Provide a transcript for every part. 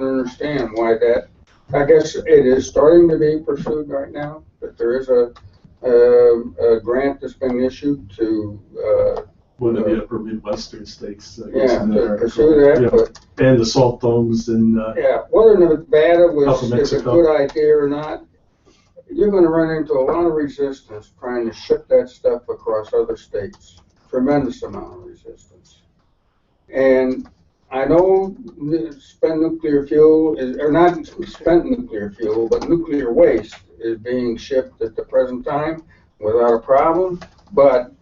understand why that. I guess it is starting to be pursued right now, but there is a grant that's been issued to one of the upper Midwestern states. To pursue that. Yeah. But, and the salt domes and whether Nevada is a Mexico. good idea or not, you're going to run into a lot of resistance trying to ship that stuff across other states. Tremendous amount of resistance. And I know spent nuclear fuel is, or not spent nuclear fuel, but nuclear waste is being shipped at the present time without a problem. But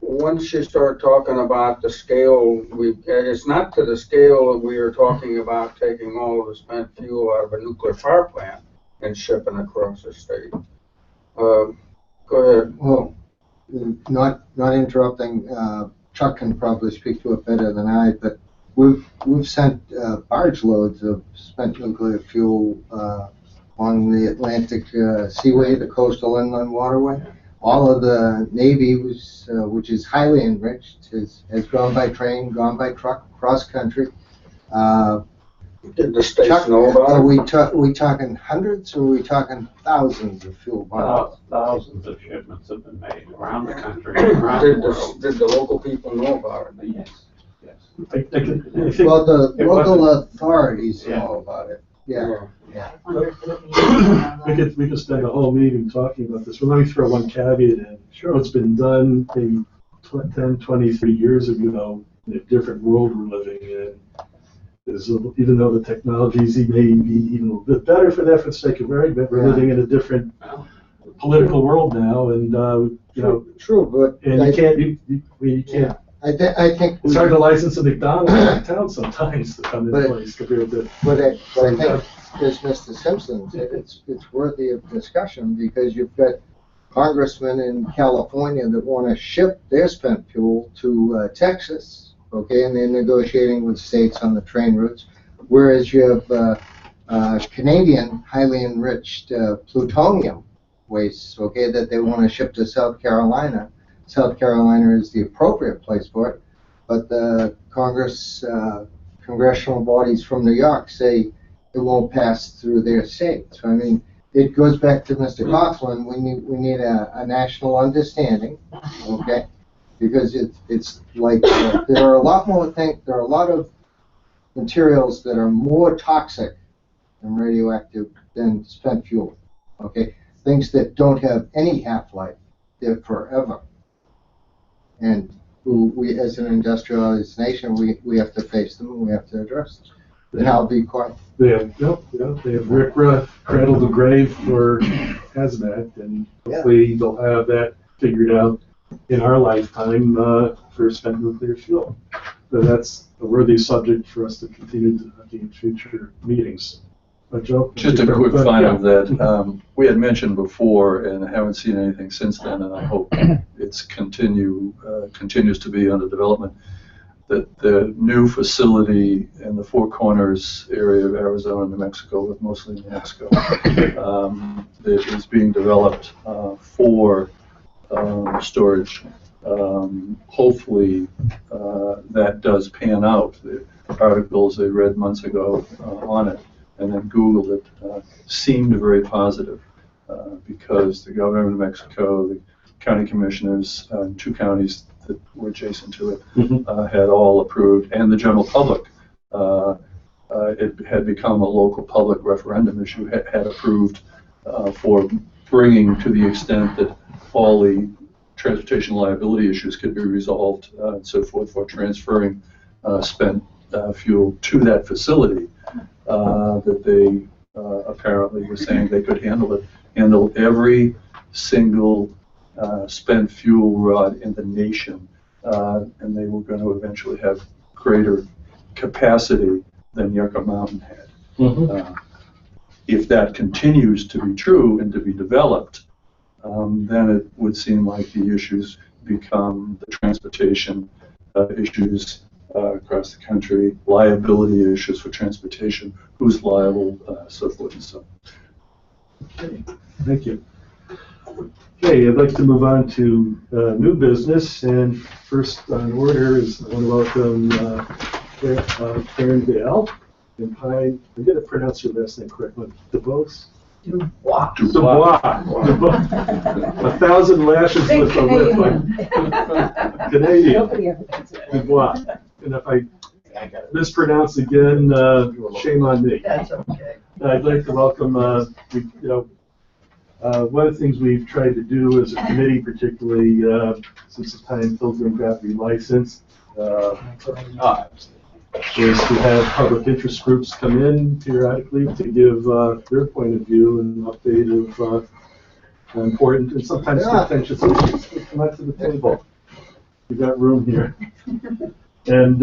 once you start talking about the scale, it's not to the scale that we are talking about taking all of the spent fuel out of a nuclear power plant and shipping across the state. Go ahead. Well, not interrupting. Chuck can probably speak to it better than I, but we've sent barge loads of spent nuclear fuel on the Atlantic Seaway, the coastal inland waterway. All of the Navy, which is highly enriched, has gone by train, gone by truck, cross country. Did the states Chuck, know about it? are we talking hundreds or are we talking thousands of fuel bottles? Thousands of shipments have been made around the country. Did the local people know about it? Yes. I think Well, the local authorities know about it. Yeah. we could spend a whole meeting talking about this. Well, let me throw one caveat in. Sure. What's been done maybe 10, 20, 30 years ago in a different world we're living in is, even though the technologies may be even a little bit better for that for the sake of argument, we're living in a different political world now, and you know, True, but and you can't. I think It's hard to license a McDonald's in town sometimes to come in place compared to. But I think, as Mr. Simpson said, it's worthy of discussion because you've got congressmen in California that want to ship their spent fuel to Texas, okay, and they're negotiating with states on the train routes, whereas you have Canadian highly enriched plutonium waste, okay, that they want to ship to South Carolina. South Carolina is the appropriate place for it, but the congressional bodies from New York say it won't pass through their state. So I mean, it goes back to Mr. Coughlin. We need a national understanding, okay? Because it's like there are a lot of materials that are more toxic and radioactive than spent fuel, okay? Things that don't have any half-life, they're forever. And we, as an industrialized nation, we have to face them and we have to address them. And I'll be quiet. They have RCRA cradle to grave for hazmat, and hopefully they'll have that figured out in our lifetime for spent nuclear fuel. But that's a worthy subject for us to continue to in future meetings. Joe? Just a quick final that we had mentioned before, and I haven't seen anything since then, and I hope it's continues to be under development, that the new facility in the Four Corners area of Arizona, New Mexico, with mostly New Mexico, that is being developed for storage. Hopefully that does pan out. The articles I read months ago on it, and then Googled it, seemed very positive because the governor of New Mexico, the county commissioners, two counties that were adjacent to it, had all approved, and the general public. It had become a local public referendum issue, had approved for bringing, to the extent that all the transportation liability issues could be resolved and so forth, for transferring spent fuel to that facility. That they apparently were saying they could handle every single spent fuel rod in the nation, and they were going to eventually have greater capacity than Yucca Mountain had. If that continues to be true and to be developed, then it would seem like the issues become the transportation issues across the country, liability issues for transportation, who's liable, so forth and so on. Okay, thank you. Okay, I'd like to move on to new business, and first on order is I want to welcome Karen Dale, in Pine. I'm going to pronounce your last name correctly. DuBois? Wow. Dubois. Dubois. 1,000 lashes Big with a whip. Canadian. Canadian. Nobody ever gets it. Dubois. And if I I got it. mispronounce again, shame on me. That's okay. I'd like to welcome, one of the things we've tried to do as a committee, particularly since the time Pilgrim got relicensed, is to have public interest groups come in periodically to give their point of view and update of important and sometimes contentious issues. Come out to the table. We've got room here. And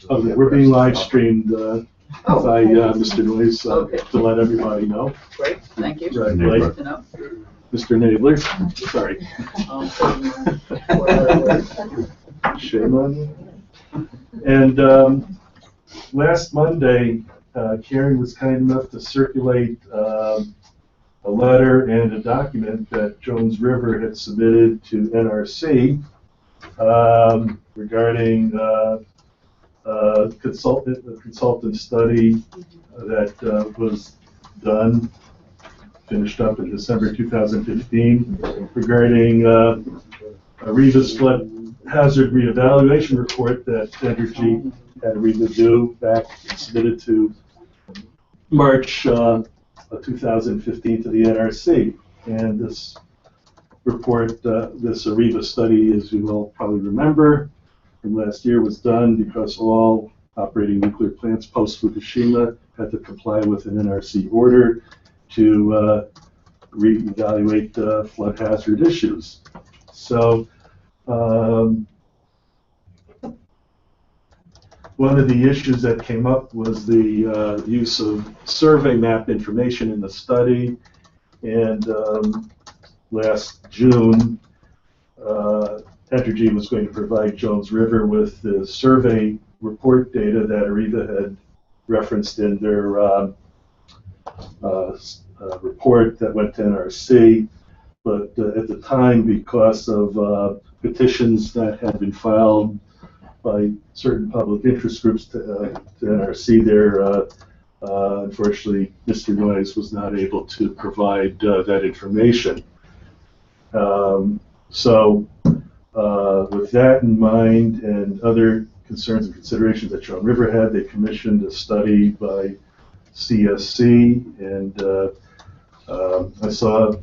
we're being live streamed by Mr. Noyes to let everybody know. Great, thank you. Right, Good to know. Mr. Nabler, sorry. Shame on you. And last Monday, Karen was kind enough to circulate a letter and a document that Jones River had submitted to NRC regarding a consultant study that was done, finished up in December 2015, regarding Arriva's flood hazard reevaluation report that Entergy had Arriva do back, submitted to March 2015 to the NRC. And this report, this Arriva study, as you all probably remember from last year, was done because all operating nuclear plants post-Fukushima had to comply with an NRC order to reevaluate flood hazard issues. So one of the issues that came up was the use of survey map information in the study, and last June, Entergy was going to provide Jones River with the survey report data that Arriva had referenced in their report that went to NRC, but at the time, because of petitions that had been filed by certain public interest groups to NRC there, unfortunately, Mr. Noyes was not able to provide that information. So with that in mind and other concerns and considerations that Jones River had, they commissioned a study by CSC, and I saw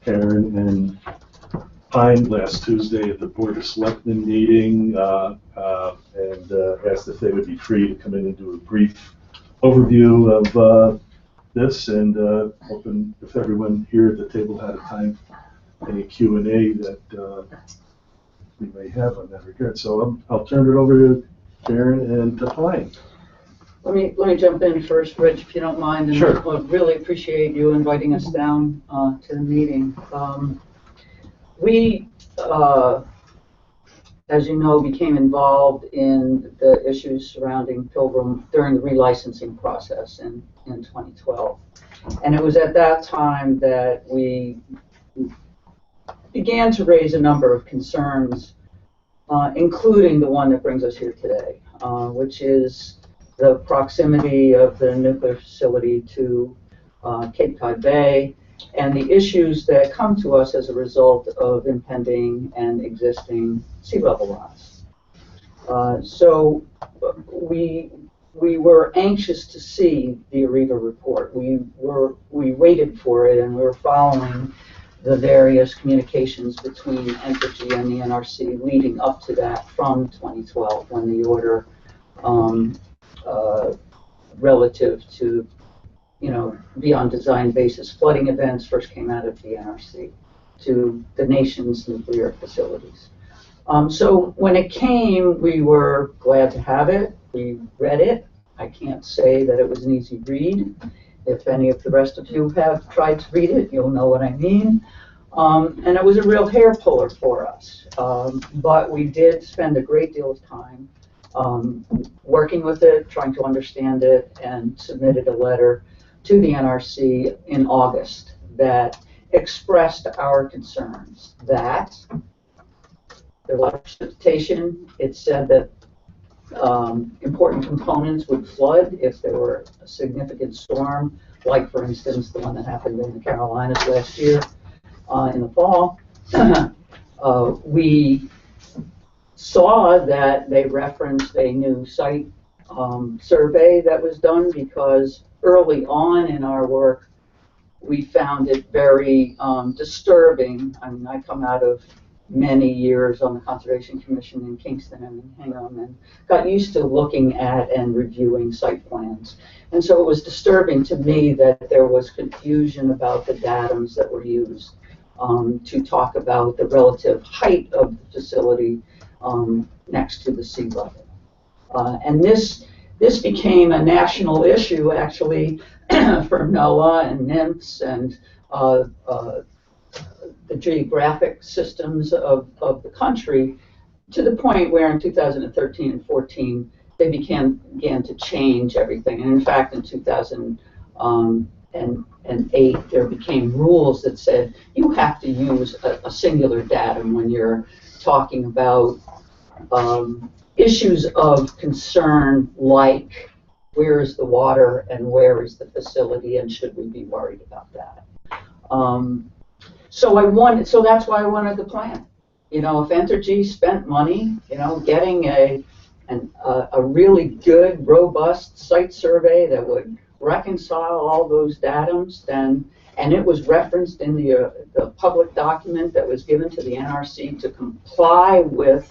Karen and Pine last Tuesday at the Board of Selectmen meeting and asked if they would be free to come in and do a brief overview of this, and hoping if everyone here at the table had a time, any Q&A that we may have on that regard. So I'll turn it over to Karen and to Pine. Let me jump in first, Rich, if you don't mind. And Sure. I really appreciate you inviting us down to the meeting. We, as you know, became involved in the issues surrounding Pilgrim during the relicensing process in 2012. And it was at that time that we began to raise a number of concerns, including the one that brings us here today, which is the proximity of the nuclear facility to Cape Cod Bay, and the issues that come to us as a result of impending and existing sea level rise. So we were anxious to see the Arriva report. We waited for it, and we were following the various communications between Entergy and the NRC leading up to that from 2012, when the order relative to, beyond design basis flooding events first came out of the NRC to the nation's nuclear facilities. So when it came, we were glad to have it. We read it. I can't say that it was an easy read. If any of the rest of you have tried to read it, you'll know what I mean. And it was a real hair puller for us. But we did spend a great deal of time working with it, trying to understand it, and submitted a letter to the NRC in August that expressed our concerns. That the letter of precipitation, it said that important components would flood if there were a significant storm, like, for instance, the one that happened in the Carolinas last year in the fall. We saw that they referenced a new site survey that was done because early on in our work, we found it very disturbing. I mean, I come out of many years on the Conservation Commission in Kingston and in Hingham and got used to looking at and reviewing site plans. And so it was disturbing to me that there was confusion about the datums that were used to talk about the relative height of the facility next to the sea level. And this became a national issue, actually, for NOAA and NIMS and the geographic systems of the country, to the point where in 2013 and 14 they began to change everything. And in fact, in 2008 there became rules that said you have to use a singular datum when you're talking about issues of concern, like where is the water and where is the facility and should we be worried about that. So that's why I wanted the plan. You know, if Entergy spent money, you know, getting a really good, robust site survey that would reconcile all those datums, then, and it was referenced in the public document that was given to the NRC to comply with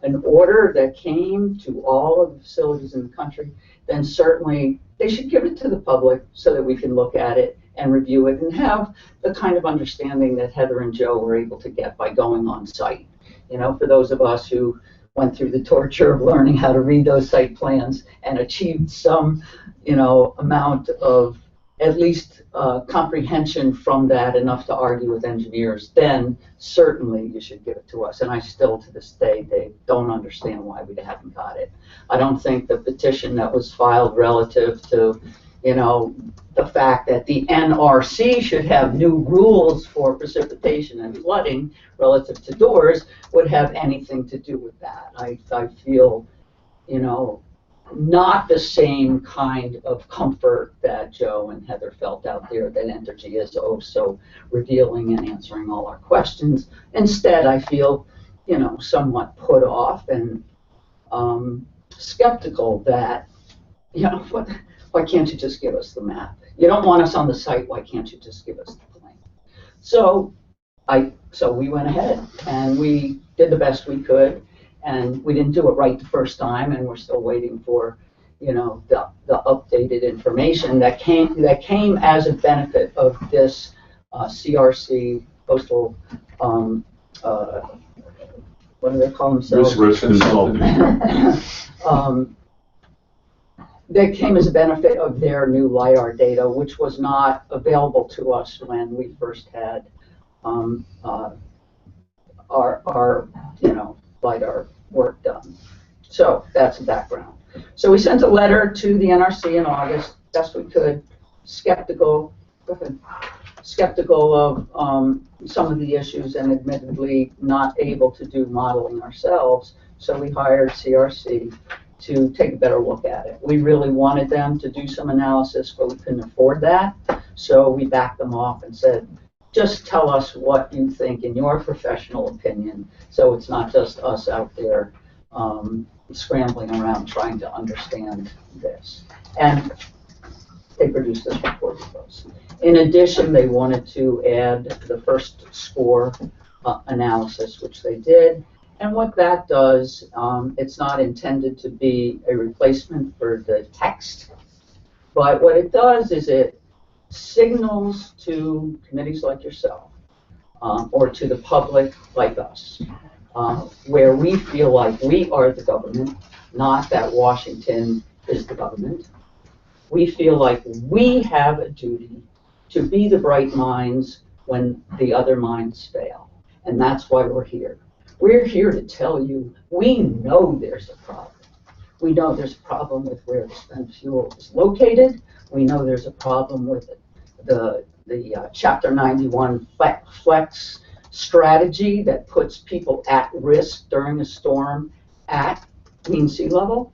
an order that came to all of the facilities in the country, then certainly they should give it to the public so that we can look at it and review it and have the kind of understanding that Heather and Joe were able to get by going on site. You know, for those of us who went through the torture of learning how to read those site plans and achieved some, you know, amount of at least comprehension from that, enough to argue with engineers, then certainly you should give it to us. And I still, to this day, they don't understand why we haven't got it. I don't think the petition that was filed relative to, you know, the fact that the NRC should have new rules for precipitation and flooding relative to doors would have anything to do with that. I feel, you know, not the same kind of comfort that Joe and Heather felt out there, that Entergy is oh so revealing and answering all our questions. Instead, I feel, you know, somewhat put off and skeptical that, you know, why can't you just give us the map? You don't want us on the site, why can't you just give us the plan? So we went ahead and we did the best we could. And we didn't do it right the first time, and we're still waiting for, you know, the updated information that came as a benefit of this CRC, coastal, what do they call themselves? Risk consultant. That came as a benefit of their new LiDAR data, which was not available to us when we first had our you know, LiDAR work done. So that's the background. So we sent a letter to the NRC in August, best we could, skeptical of some of the issues and admittedly not able to do modeling ourselves. So we hired CRC to take a better look at it. We really wanted them to do some analysis, but we couldn't afford that. So we backed them off and said, just tell us what you think in your professional opinion, so it's not just us out there scrambling around trying to understand this. And they produced this report for us. In addition, they wanted to add the first score analysis, which they did. And what that does, it's not intended to be a replacement for the text, but what it does is it signals to committees like yourself or to the public like us, where we feel like we are the government, not that Washington is the government. We feel like we have a duty to be the bright minds when the other minds fail. And that's why we're here. We're here to tell you we know there's a problem. We know there's a problem with where the spent fuel is located. We know there's a problem with the Chapter 91 flex strategy that puts people at risk during a storm at mean sea level.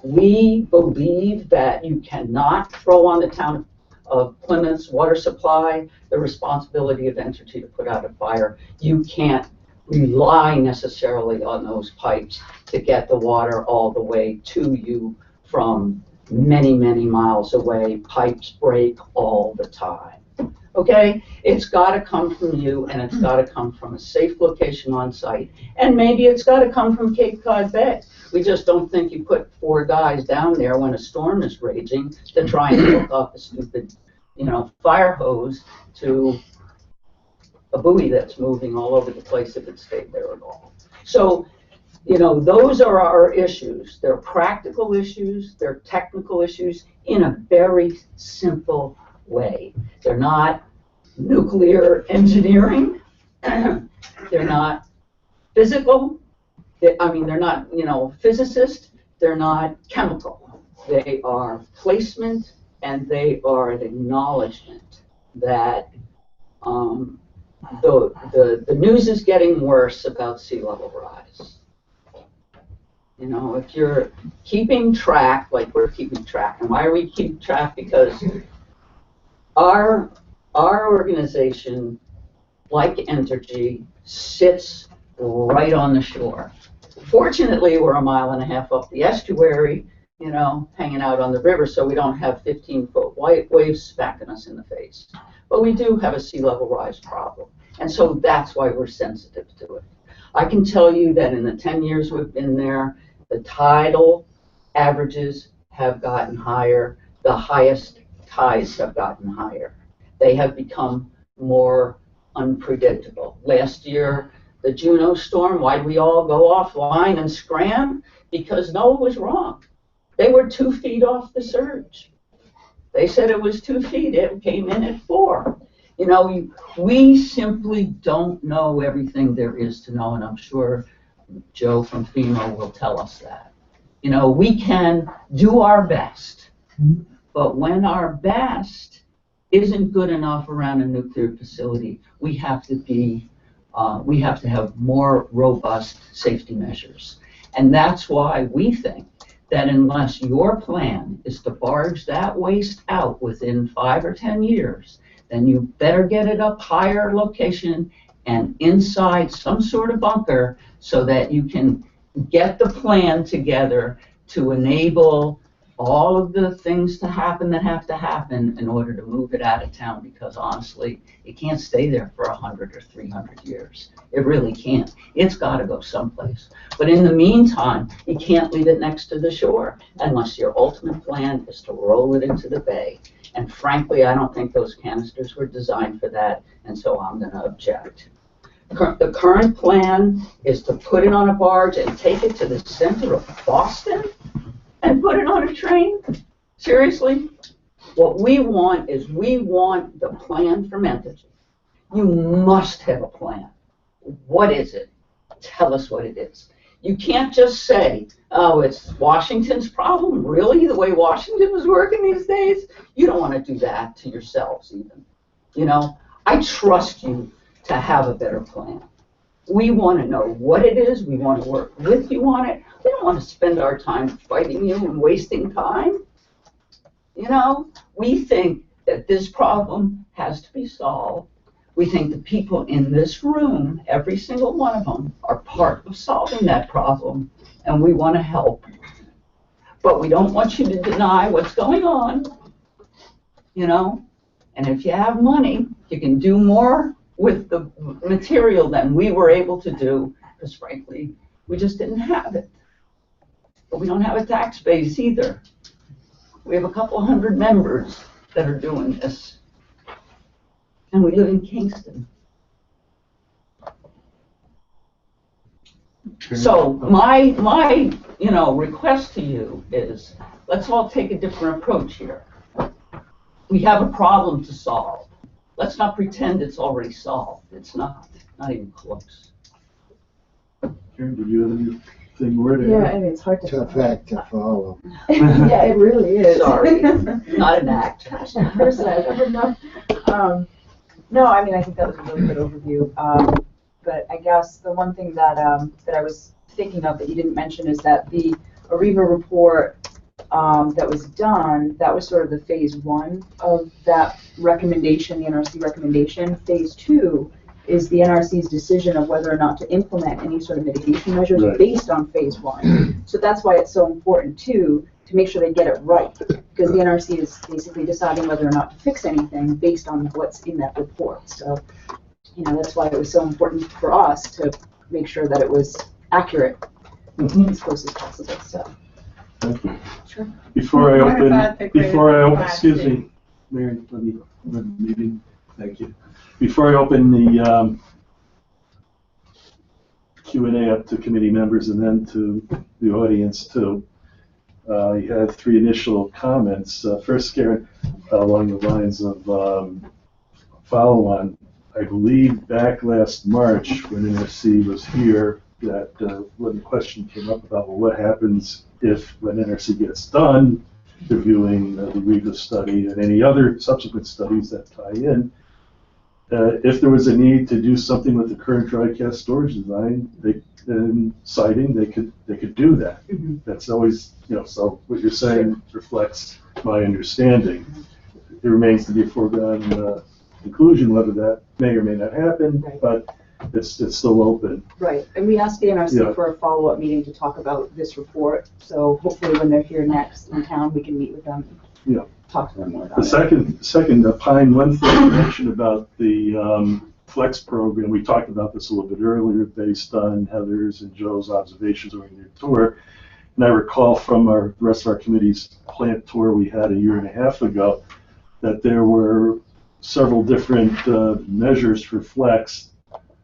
We believe that you cannot throw on the town of Plymouth's water supply the responsibility of Entergy to put out a fire. You can't rely necessarily on those pipes to get the water all the way to you from many, many miles away. Pipes break all the time. Okay, it's got to come from you, and it's got to come from a safe location on site, and maybe it's got to come from Cape Cod Bay. We just don't think you put 4 guys down there when a storm is raging to try and hook up a stupid, fire hose to a buoy that's moving all over the place if it stayed there at all. So, those are our issues. They're practical issues, they're technical issues in a very simple way. They're not nuclear engineering. They're not physical. They're not, physicist. They're not chemical. They are placement, and they are an acknowledgement that the news is getting worse about sea level rise. If you're keeping track, like we're keeping track, and why are we keeping track? Because our organization, like Entergy, sits right on the shore. Fortunately, we're 1.5 miles up the estuary, hanging out on the river, so we don't have 15-foot waves smacking us in the face. But we do have a sea level rise problem, and so that's why we're sensitive to it. I can tell you that in the 10 years we've been there, the tidal averages have gotten higher. The highest tides have gotten higher. They have become more unpredictable. Last year, the Juno storm, why did we all go offline and scram? Because NOAA was wrong. They were 2 feet off the surge. They said it was 2 feet. It came in at 4. We simply don't know everything there is to know, and I'm sure Joe from FEMA will tell us that. We can do our best, but when our best isn't good enough around a nuclear facility, we have to have more robust safety measures. And that's why we think that unless your plan is to barge that waste out within 5 or 10 years, then you better get it up higher location and inside some sort of bunker so that you can get the plan together to enable all of the things to happen that have to happen in order to move it out of town, because honestly, it can't stay there for 100 or 300 years. It really can't. It's got to go someplace. But in the meantime, you can't leave it next to the shore unless your ultimate plan is to roll it into the bay. And frankly, I don't think those canisters were designed for that, and so I'm going to object. The current plan is to put it on a barge and take it to the center of Boston and put it on a train? Seriously? What we want is the plan from Entergy. You must have a plan. What is it? Tell us what it is. You can't just say, oh, it's Washington's problem. Really? The way Washington was working these days? You don't want to do that to yourselves even. I trust you to have a better plan. We want to know what it is. We want to work with you on it. We don't want to spend our time fighting you and wasting time. We think that this problem has to be solved. We think the people in this room, every single one of them, are part of solving that problem, and we want to help. But we don't want you to deny what's going on, And if you have money, you can do more with the material than we were able to do, because frankly, we just didn't have it. But we don't have a tax base either. We have a couple hundred members that are doing this. And we live in Kingston. So my request to you is, let's all take a different approach here. We have a problem to solve. Let's not pretend it's already solved. It's not even close. Karen, do you have anything more to Yeah, add? I mean, it's hard to Tough act to follow. Yeah, it really is. Sorry, not an act. Gosh, that person I've ever known. No, I mean, I think that was a really good overview. But I guess the one thing that I was thinking of that you didn't mention is that the AREVA report that was done, that was sort of the phase one of that recommendation, the NRC recommendation. Phase two is the NRC's decision of whether or not to implement any sort of mitigation measures Right. based on phase one. So that's why it's so important too, to make sure they get it right, because the NRC is basically deciding whether or not to fix anything based on what's in that report. So, you know, that's why it was so important for us to make sure that it was accurate as close as possible. So. Thank you. Sure. Before I What open, about the grade excuse plastic? me, Mary, let me run the meeting. Thank you. Before I open the Q&A up to committee members and then to the audience too, you had three initial comments. First, Karen, along the lines of follow-on. I believe back last March when NRC was here, that when the question came up about, well, what happens if when NRC gets done reviewing the REVA study and any other subsequent studies that tie in, if there was a need to do something with the current dry cast storage design, siting, they could do that. Mm-hmm. That's always, you know, so what you're saying reflects my understanding. It remains to be a foregone conclusion whether that may or may not happen, Right. but it's still open. Right, and we asked the NRC Yeah. for a follow-up meeting to talk about this report, so hopefully when they're here next in town, we can meet with them. Yeah. Talk to them more about The it. second, Pine, one thing you mentioned about the Flex program, we talked about this a little bit earlier based on Heather's and Joe's observations during their tour. And I recall from the rest of our committee's plant tour we had a year and a half ago that there were several different measures for Flex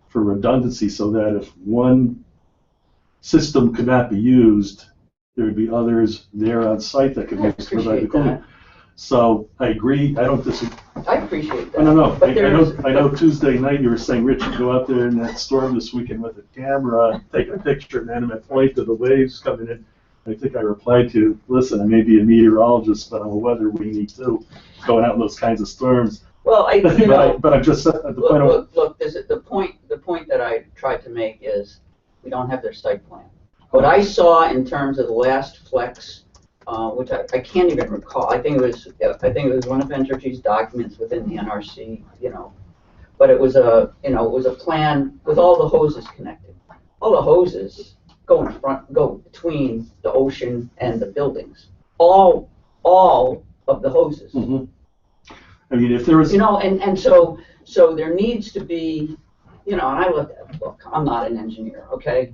for redundancy, so that if one system could not be used, there would be others there on site that could I be used to provide the appreciate cooling. that. So I agree. I don't disagree. I appreciate that. I don't know. But there's- I know Tuesday night you were saying, Richard, go out there in that storm this weekend with a camera, take a picture, and animate point of the waves coming in. I think I replied to, listen, I may be a meteorologist, but I'm a weather weenie too, going out in those kinds of storms. Well, you know. But I'm just at the point of, Look, the point that I tried to make is, we don't have their site plan. What I saw in terms of the last Flex, which I can't even recall, I think it was one of Entergy's documents within the NRC, you know, but it was a plan with all the hoses connected. All the hoses go between the ocean and the buildings. All of the hoses. Mhm. I mean, if there was, You know, and so there needs to be, you know, and I look, I'm not an engineer, okay?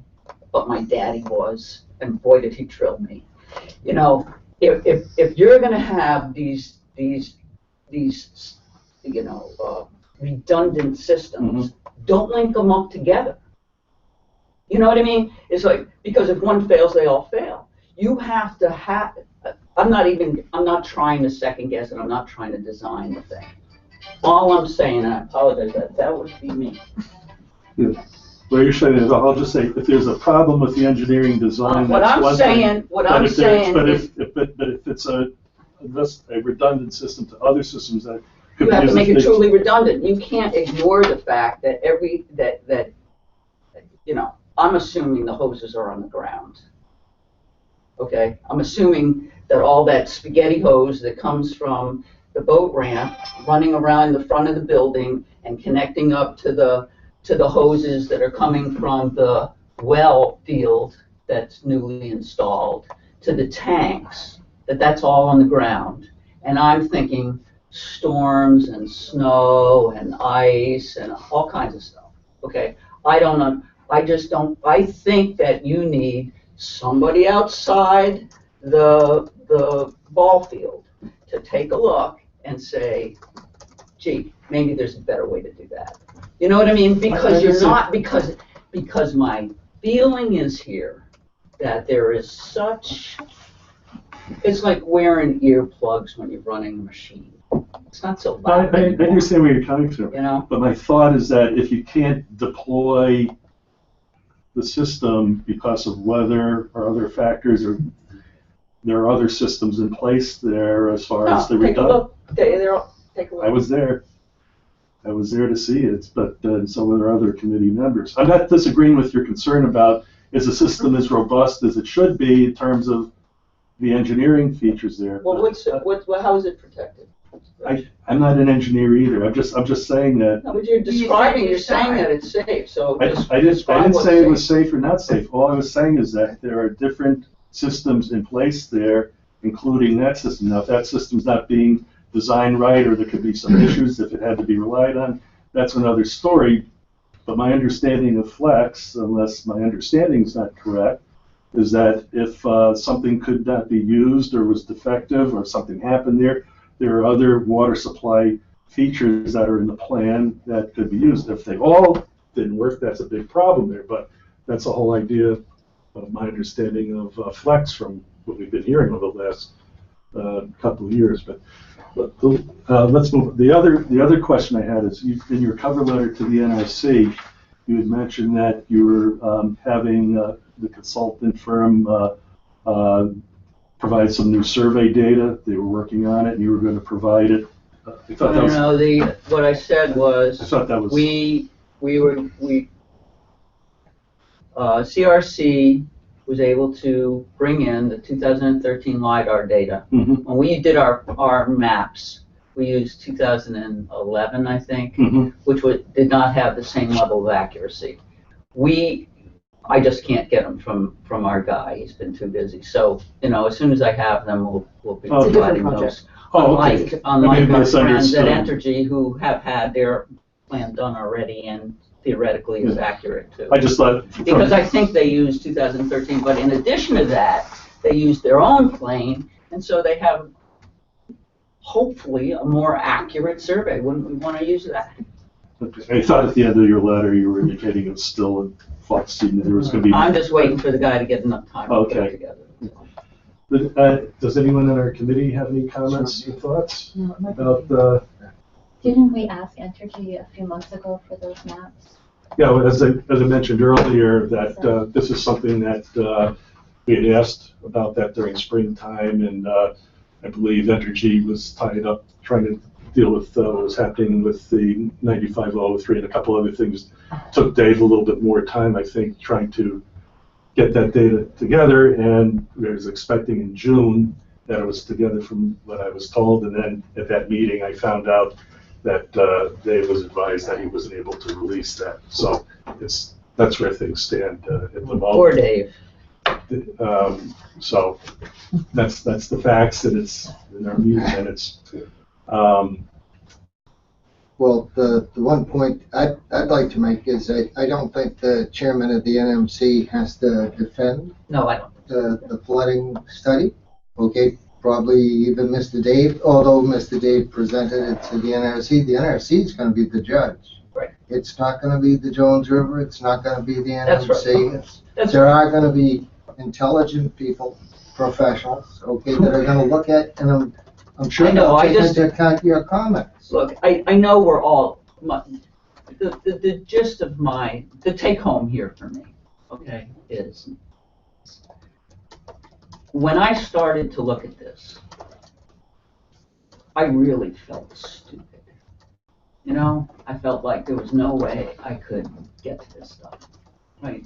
But my daddy was, and boy did he drill me. You know, if you're gonna have these you know, redundant systems, don't link them up together. You know what I mean? It's like, because if one fails, they all fail. You have to have, I'm not trying to second guess it, I'm not trying to design the thing. All I'm saying, and I apologize, that would be me. what you're saying is, I'll just say, if there's a problem with the engineering design, What that's I'm one thing. saying, what But I'm if there's- saying but is, if it's a redundant system to other systems that could you be have to used make as it they- truly redundant. You can't ignore the fact that you know, I'm assuming the hoses are on the ground. Okay? I'm assuming that all that spaghetti hose that comes from the boat ramp running around the front of the building and connecting up to the hoses that are coming from the well field that's newly installed to the tanks, that's all on the ground. And I'm thinking storms and snow and ice and all kinds of stuff. Okay? I don't know. I think that you need somebody outside the ball field to take a look and say, gee, maybe there's a better way to do that. You know what I mean? Because you're not, because my feeling is here that there is such, it's like wearing earplugs when you're running a machine. It's not so I loud I anymore, understand where you're coming from, you know? but my thought is that if you can't deploy the system because of weather or other factors, or there are other systems in place there as far as the No, take a redundant. look. Take a look. I was there to see it, but so were other committee members. I'm not disagreeing with your concern about is the system as robust as it should be in terms of the engineering features there. Well, how is it protected? I'm not an engineer either. I'm just saying that. No, but you're saying that it's safe, so I just didn't describe what's say it was safe. safe or not safe. All I was saying is that there are different systems in place there, including that system. Now, if that system's not being designed right, or there could be some issues if it had to be relied on, that's another story. But my understanding of Flex, unless my understanding is not correct, is that if something could not be used or was defective or something happened there, there are other water supply features that are in the plan that could be used. If they all didn't work, that's a big problem there. But that's the whole idea of my understanding of Flex from what we've been hearing over the last couple of years. But let's move. The other question I had is, in your cover letter to the NRC, you had mentioned that you were having the consultant firm provide some new survey data. They were working on it, and you were going to provide it. I thought that was. No, what I said was. I thought that was. CRC was able to bring in the 2013 LiDAR data. Mhm. When we did our maps, we used 2011, I think, which did not have the same level of accuracy. I just can't get them from our guy. He's been too busy. So, as soon as I have them, we'll be It's a providing different those. Oh, okay. Unlike our friends at misunderstood. Entergy, who have had their plan done already and theoretically is accurate too. I just thought. Because I think they used 2013, but in addition to that, they used their own plane, and so they have hopefully a more accurate survey. Wouldn't we want to use that? I thought at the end of your letter you were indicating it's still in flux, and there was going to be. I'm just waiting for the guy to get enough time to put Okay. it together. Does anyone in our committee have any comments or thoughts about Didn't we ask Entergy a few months ago for those maps? Yeah, well, as I mentioned earlier, that this is something that we had asked about that during springtime, and I believe Entergy was tied up trying to deal with what was happening with the 9503 and a couple other things. Took Dave a little bit more time, I think, trying to get that data together, and I was expecting in June that it was together from what I was told, and then at that meeting I found out that Dave was advised that he wasn't able to release that. So that's where things stand at the moment. Poor Dave. So that's the facts, and it's in our meeting minutes. Well, the one point I'd like to make is I don't think the chairman of the NMC has to defend No, I don't. the flooding study. Okay, probably even Mr. Dave, although Mr. Dave presented it to the NRC is going to be the judge. Right. It's not going to be the Jones River. It's not going to be the That's NMC. right. That's There right. are going to be intelligent people, professionals, okay, that are going to look at, and I'm sure I know, they'll I take just- into account your comments. Look, I know we're all, the gist of the take home here for me, okay, is when I started to look at this, I really felt stupid. I felt like there was no way I could get to this stuff, right?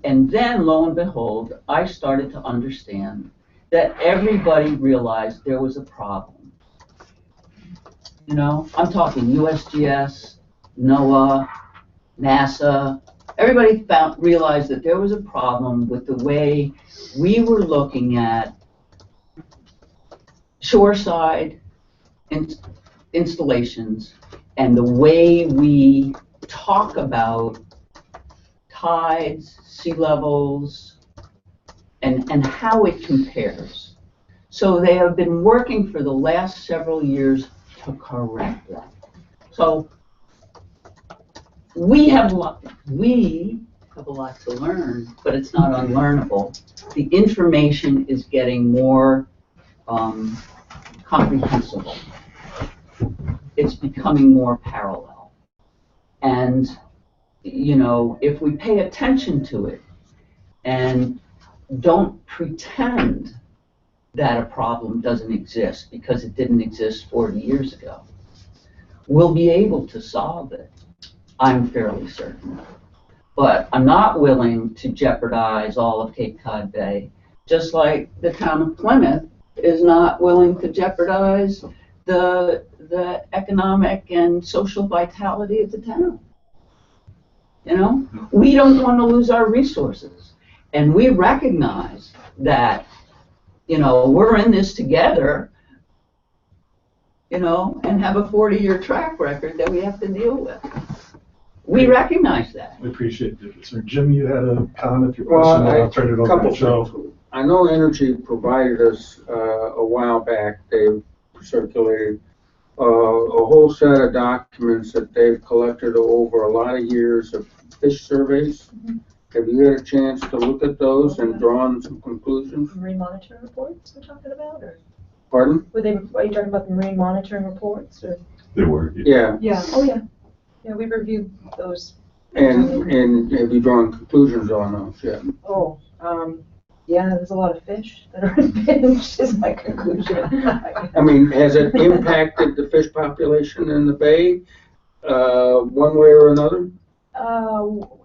And then, lo and behold, I started to understand that everybody realized there was a problem. I'm talking USGS, NOAA, NASA. Everybody realized that there was a problem with the way we were looking at shoreside installations and the way we talk about tides, sea levels, and how it compares. So they have been working for the last several years to correct that. So we have a lot to learn, but it's not unlearnable. The information is getting more comprehensible. It's becoming more parallel. And, if we pay attention to it and don't pretend that a problem doesn't exist because it didn't exist 40 years ago, we'll be able to solve it. I'm fairly certain. But I'm not willing to jeopardize all of Cape Cod Bay, just like the town of Plymouth is not willing to jeopardize the economic and social vitality of the town. You know, we don't want to lose our resources, and we recognize that, you know, we're in this together, you know, and have a 40-year track record that we have to deal with. We recognize that. We appreciate it. Sir Jim, you had a comment or Well, question, and I'll turn it over couple to Joe. things. I know Energy provided us a while back, they circulated a whole set of documents that they've collected over a lot of years of fish surveys. Have you had a chance to look at those and drawn some conclusions? Marine monitoring reports we're talking about, or Pardon? are you talking about the marine monitoring reports, or? They were. Yeah, Yeah, oh yeah. Yeah, we reviewed those. and have you drawn conclusions on those yet? Oh, yeah, there's a lot of fish that are in pinch, is my conclusion. I mean, has it impacted the fish population in the bay, one way or another?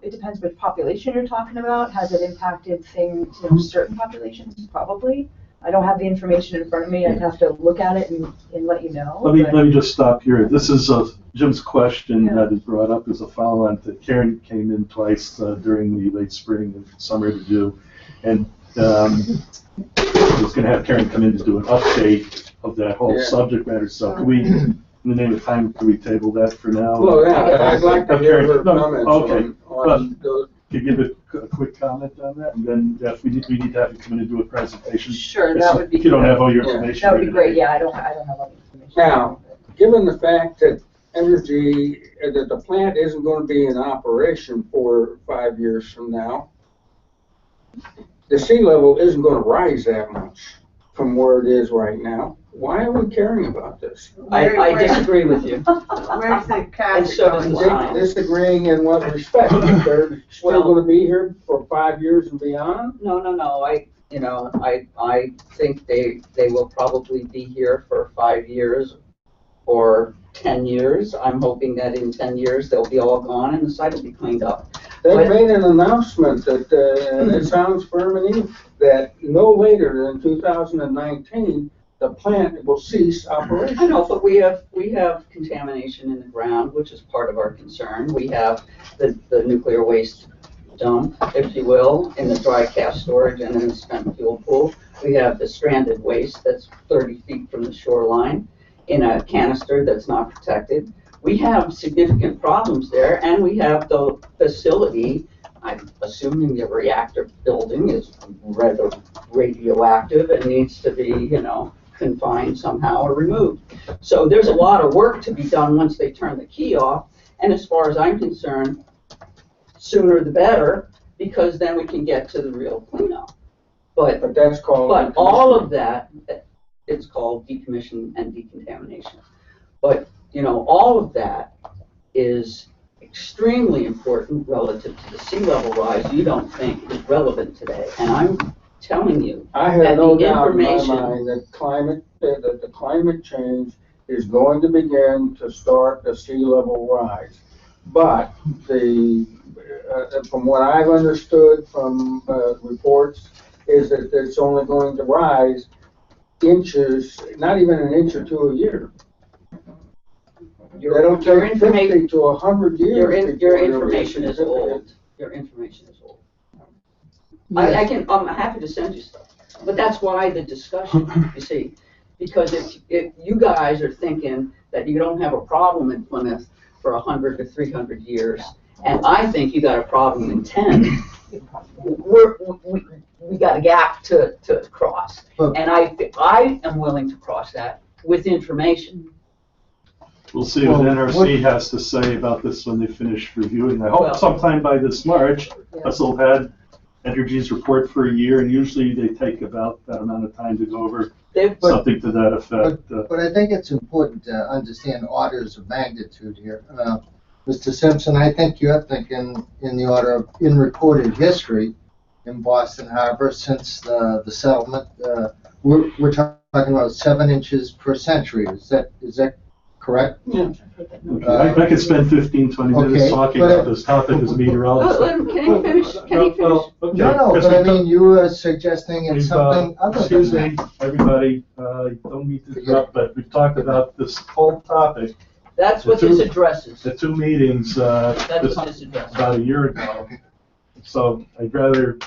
It depends which population you're talking about. Has it impacted things, you know, certain populations? Probably. I don't have the information in front of me. I'd have to look at it and let you know. Let but- me just stop here. This is Jim's question that is brought up as a follow-on to Karen came in twice during the late spring and summer to do. And I was going to have Karen come in to do an update of that whole Yeah. subject matter. So can we, in the name of time, can we table that for now? Well, yeah, I'd like to hear her No, comments okay. on those. Could you give a quick comment on that? And then if we need to have you come in and do a presentation. Sure, that would be. If you don't have all your Yeah. information. That would be ready great. to- Yeah, I don't have all the information. Now, given the fact that Energy, that the plant isn't going to be in operation for 5 years from now, the sea level isn't going to rise that much from where it is right now. Why are we caring about this? I disagree with you. Where's the And cash so does going? the science. Disagreeing in what respect? They're still Well- going to be here for 5 years and beyond? No, I think they will probably be here for 5 years or 10 years. I'm hoping that in 10 years they'll be all gone and the site will be cleaned up. They But- made an announcement that, and it sounds firm and even, that no later than 2019, the plant will cease operation. I know, but we have contamination in the ground, which is part of our concern. We have the nuclear waste dump, if you will, in the dry cask storage and in the spent fuel pool. We have the stranded waste that's 30 feet from the shoreline in a canister that's not protected. We have significant problems there, and we have the facility, I'm assuming the reactor building is rather radioactive and needs to be, you know, confined somehow or removed. So there's a lot of work to be done once they turn the key off, and as far as I'm concerned, sooner the better, because then we can get to the real cleanup. But that's called. But all of that, it's called decommission and decontamination. But, you know, all of that is extremely important relative to the sea level rise you don't think is relevant today. And I'm telling you, I that have no the doubt in my information- mind that the climate change is going to begin to start the sea level rise. But from what I've understood from reports, is that it's only going to rise inches, not even an inch or two a year. That'll your take information, 50 to 100 years. your before it'll information be is significant. old. Your information is old. I'm happy to send you stuff, but that's why the discussion, you see, because if you guys are thinking that you don't have a problem in Plymouth for 100 to 300 years, and I think you got a problem in 10, we got a gap to cross, and I am willing to cross that with information. We'll see what NRC has to say about this when they finish reviewing. I hope Well- sometime by this March, us will have had Energy's report for a year, and usually they take about that amount of time to go over something to that effect. But I think it's important to understand orders of magnitude here. Mr. Simpson, I think you're thinking in the order of in recorded history in Boston Harbor since the settlement. We're talking about 7 inches per century. Is that correct? I could spend 15, 20 minutes Okay, talking but- about this topic as a meteorologist. Can he finish? Can he finish? Well, okay, No, because but I we've mean, you were suggesting it's we've, something other excuse than me, that. everybody, don't mean to interrupt, but we've talked about this whole topic, That's what this addresses. the 2 meetings, That's what this addresses. about a year ago. So I'd rather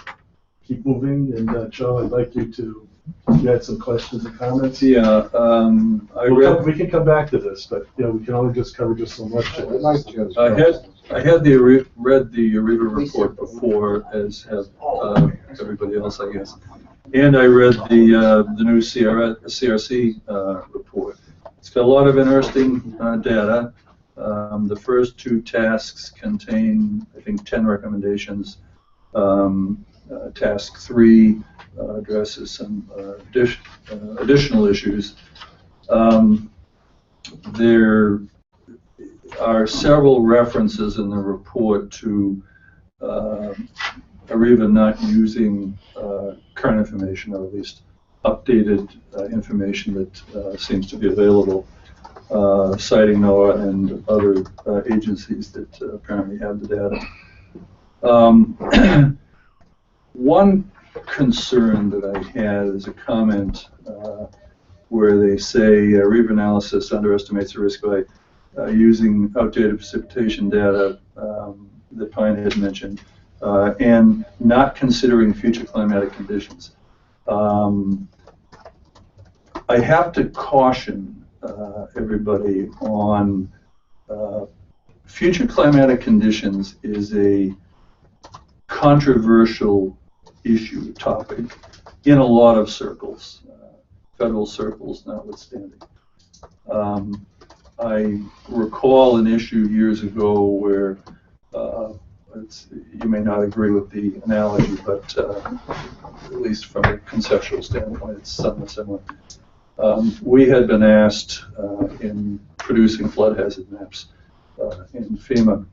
keep moving, and Joe, I'd like you to, if you had some questions and comments. Yeah, We can come back to this, but, you know, we can only just cover just so much. I like Joe's I questions. had read the Ariba report before, as have everybody else, I guess. And I read the new CRC report. It's got a lot of interesting data. The first 2 tasks contain, I think, 10 recommendations. Task 3 addresses some additional issues. There are several references in the report to Ariba not using current information, or at least updated information that seems to be available, citing NOAA and other agencies that apparently have the data. One concern that I had is a comment where they say Ariba analysis underestimates the risk by using outdated precipitation data that Pine had mentioned, and not considering future climatic conditions. I have to caution everybody on future climatic conditions is a controversial issue, topic, in a lot of circles, federal circles notwithstanding. I recall an issue years ago where, you may not agree with the analogy, but at least from a conceptual standpoint, it's somewhat similar. We had been asked in producing flood hazard maps in FEMA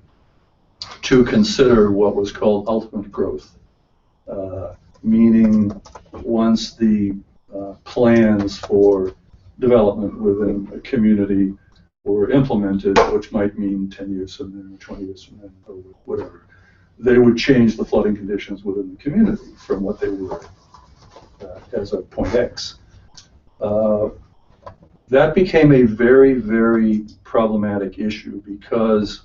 to consider what was called ultimate growth, meaning once the plans for development within a community were implemented, which might mean 10 years from then, or 20 years from then, or whatever, they would change the flooding conditions within the community from what they were as of point X. That became a very, very problematic issue because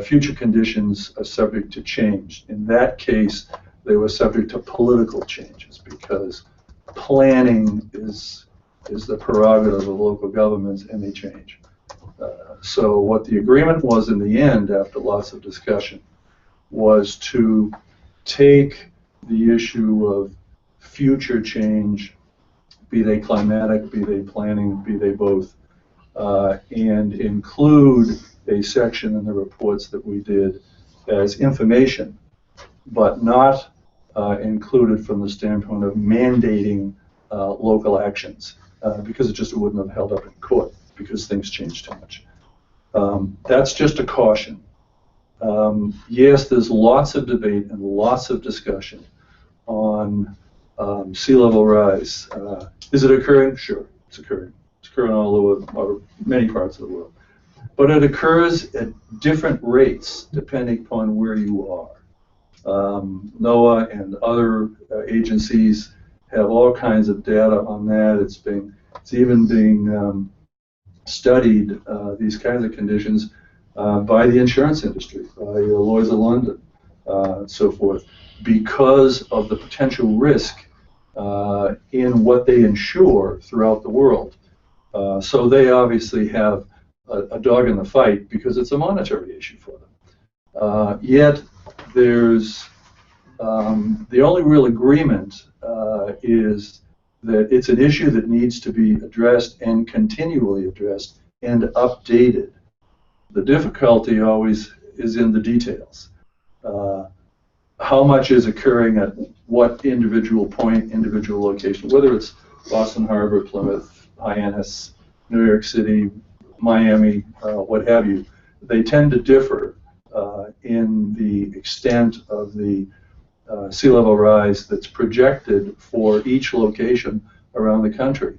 future conditions are subject to change. In that case, they were subject to political changes because planning is the prerogative of local governments, and they change. So what the agreement was in the end, after lots of discussion, was to take the issue of future change, be they climatic, be they planning, be they both, and include a section in the reports that we did as information, but not included from the standpoint of mandating local actions, because it just wouldn't have held up in court because things change too much. That's just a caution. Yes, there's lots of debate and lots of discussion on sea level rise. Is it occurring? Sure, it's occurring. It's occurring all over many parts of the world. But it occurs at different rates depending upon where you are. NOAA and other agencies have all kinds of data on that. It's even being studied, these kinds of conditions, by the insurance industry, by Lloyd's of London, and so forth, because of the potential risk in what they insure throughout the world. So they obviously have a dog in the fight because it's a monetary issue for them. Yet there's the only real agreement is that it's an issue that needs to be addressed and continually addressed and updated. The difficulty always is in the details. How much is occurring at what individual point, individual location, whether it's Boston Harbor, Plymouth, Hyannis, New York City, Miami, what have you. They tend to differ in the extent of the sea level rise that's projected for each location around the country.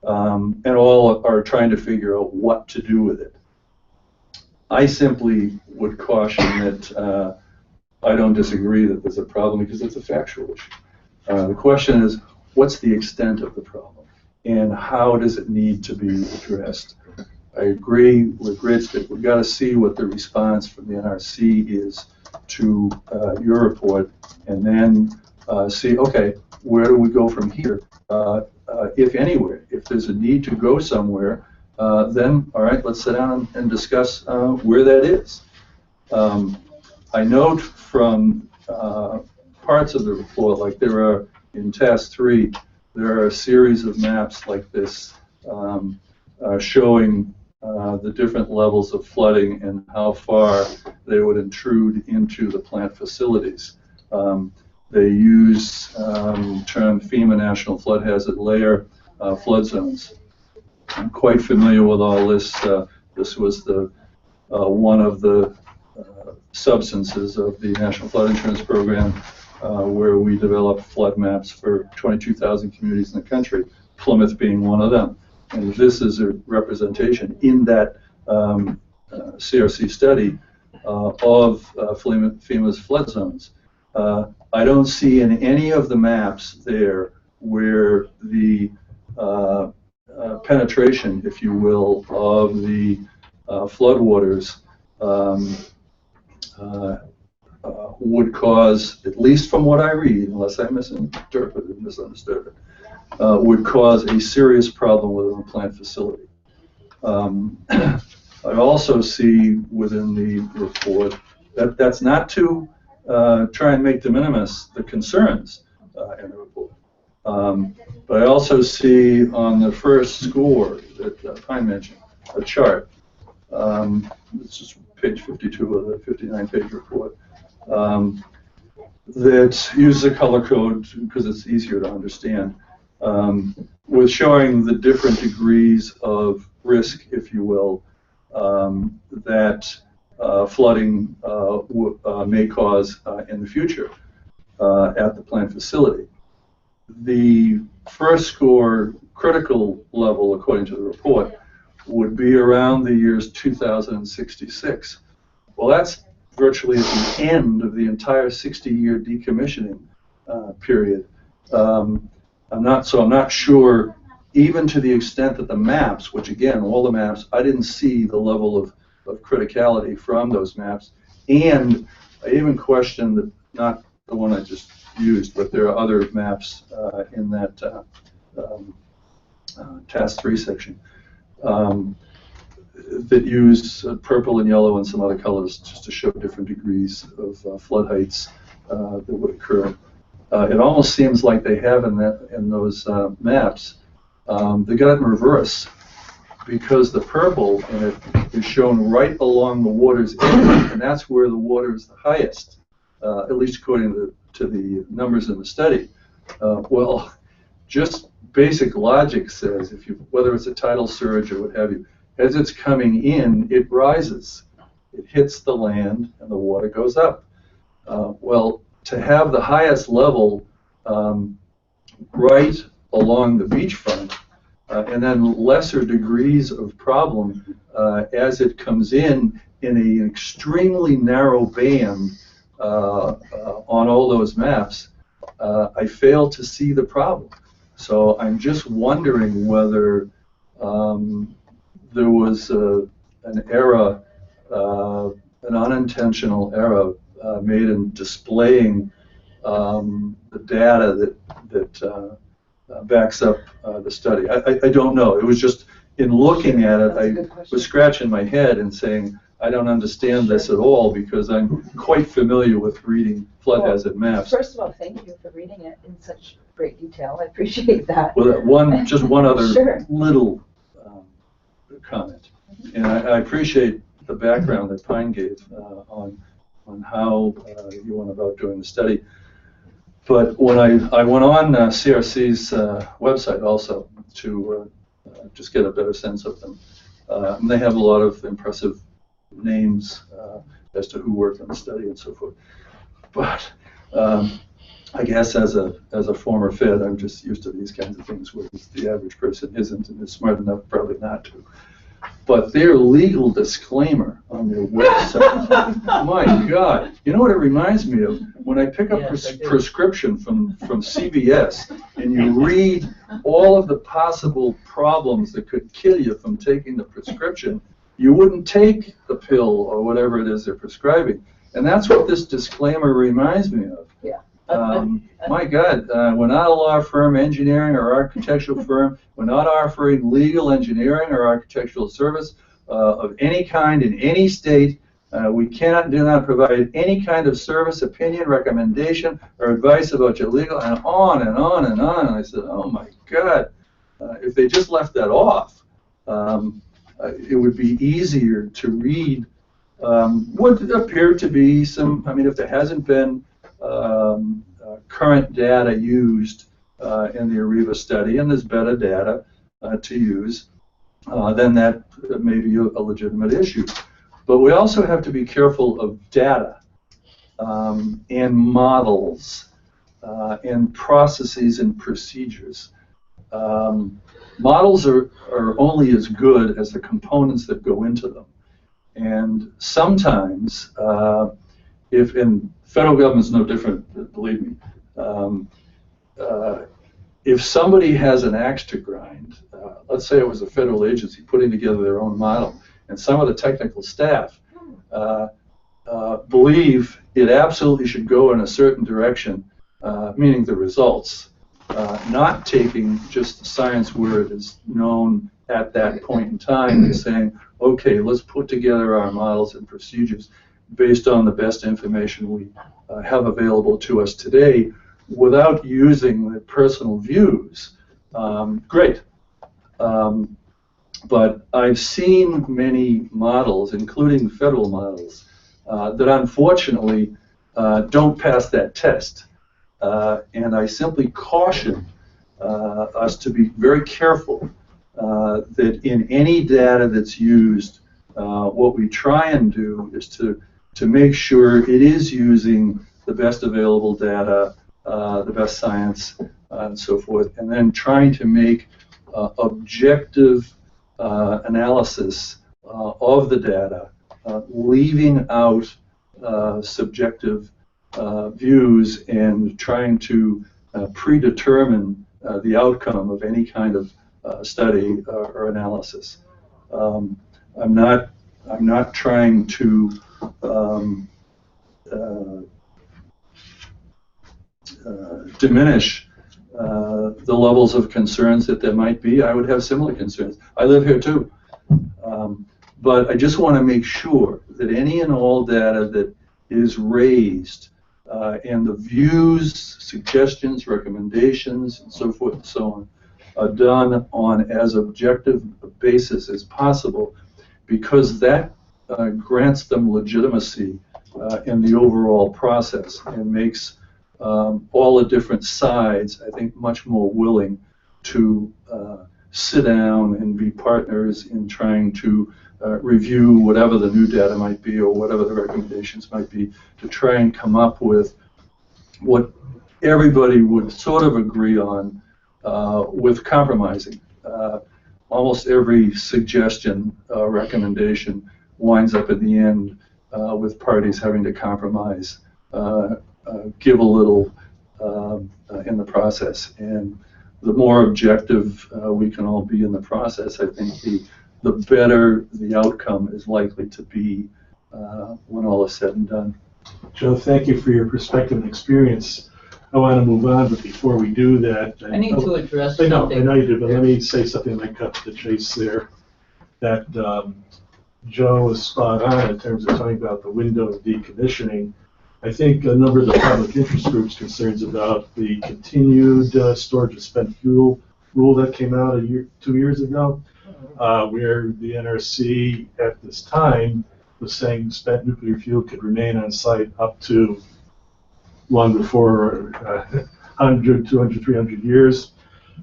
and all are trying to figure out what to do with it. I simply would caution that I don't disagree that there's a problem because it's a factual issue. The question is, what's the extent of the problem, and how does it need to be addressed? I agree with Rich that we've got to see what the response from the NRC is to your report, and then see, okay, where do we go from here, if anywhere? If there's a need to go somewhere, then, all right, let's sit down and discuss where that is. I note from parts of the report, like there are, in Task 3, there are a series of maps like this showing the different levels of flooding and how far they would intrude into the plant facilities. They use term FEMA National Flood Hazard Layer flood zones. I'm quite familiar with all this. This was the one of the substances of the National Flood Insurance Program, where we developed flood maps for 22,000 communities in the country, Plymouth being one of them. And this is a representation in that CRC study of FEMA's flood zones. I don't see in any of the maps there where the penetration, if you will, of the floodwaters would cause, at least from what I read, unless I misunderstood it, would cause a serious problem within the plant facility. I also see within the report that that's not to try and make de minimis the concerns in the report. But I also see on the first score that I mentioned, a chart. This is page 52 of the 59-page report. That uses a color code because it's easier to understand, with showing the different degrees of risk, if you will, that flooding may cause in the future at the plant facility. The first score critical level, according to the report, would be around the years 2066. Well, that's virtually at the end of the entire 60-year decommissioning period. I'm not sure, even to the extent that the maps, which again, all the maps, I didn't see the level of criticality from those maps, and I even questioned that, not the one I just used, but there are other maps in that Task 3 section that use purple and yellow and some other colors just to show different degrees of flood heights that would occur. It almost seems like they have in those maps, they got it in reverse, because the purple in it is shown right along the water's edge, and that's where the water is the highest, at least according to the numbers in the study. Well, just basic logic says, whether it's a tidal surge or what have you, as it's coming in, it rises. It hits the land, and the water goes up. Well, to have the highest level right along the beachfront, and then lesser degrees of problem as it comes in an extremely narrow band on all those maps, I fail to see the problem. So I'm just wondering whether there was an error, an unintentional error made in displaying the data that backs up the study. I don't know. It was just, in looking at it, I was scratching my head and saying, I don't understand this at all, because I'm quite familiar with reading flood hazard maps. First of all, thank you for reading it in such great detail. I appreciate that. Well, just one other Sure. little comment, and I appreciate the background that Pine gave on how you went about doing the study. But when I went on CRC's website also to just get a better sense of them, and they have a lot of impressive names as to who worked on the study and so forth. But I guess as a former Fed, I'm just used to these kinds of things, whereas the average person isn't and is smart enough probably not to. But their legal disclaimer on their website, my God, you know what it reminds me of? When I pick up Yes, I do. prescription from CVS and you read all of the possible problems that could kill you from taking the prescription, you wouldn't take the pill or whatever it is they're prescribing. And that's what this disclaimer reminds me of. Yeah. My God, we're not a law firm, engineering or architectural firm. We're not offering legal engineering or architectural service of any kind in any state. We do not provide any kind of service, opinion, recommendation, or advice about your legal, and on and on and on. And I said, oh my God, if they just left that off, it would be easier to read what appeared to be some, I mean, if there hasn't been current data used in the AREVA study, and there's better data to use, then that may be a legitimate issue. But we also have to be careful of data and models and processes and procedures. Models are only as good as the components that go into them. And sometimes, and federal government's no different, believe me, if somebody has an axe to grind, let's say it was a federal agency putting together their own model, and some of the technical staff believe it absolutely should go in a certain direction, meaning the results, not taking just the science where it is known at that point in time and saying, okay, let's put together our models and procedures based on the best information we have available to us today without using the personal views. Great. But I've seen many models, including federal models, that unfortunately don't pass that test. And I simply caution us to be very careful that in any data that's used, what we try and do is to make sure it is using the best available data, the best science, and so forth, and then trying to make objective analysis of the data, leaving out subjective views and trying to predetermine the outcome of any kind of study or analysis. I'm not trying to diminish the levels of concerns that there might be. I would have similar concerns. I live here too. But I just want to make sure that any and all data that is raised and the views, suggestions, recommendations, and so forth and so on are done on as objective a basis as possible, because that grants them legitimacy in the overall process and makes all the different sides, I think, much more willing to sit down and be partners in trying to review whatever the new data might be or whatever the recommendations might be, to try and come up with what everybody would sort of agree on with compromising. Almost every suggestion, recommendation winds up at the end with parties having to compromise, give a little in the process. And the more objective we can all be in the process, I think the better the outcome is likely to be when all is said and done. Joe, thank you for your perspective and experience. I want to move on, but before we do that, I need to address I know something. you do, but let me say something that cut to the chase there. That Joe was spot on in terms of talking about the window of decommissioning. I think a number of the public interest groups concerns about the continued storage of spent fuel rule that came out 2 years ago, where the NRC at this time was saying spent nuclear fuel could remain on site up to long before 100, 200, 300 years.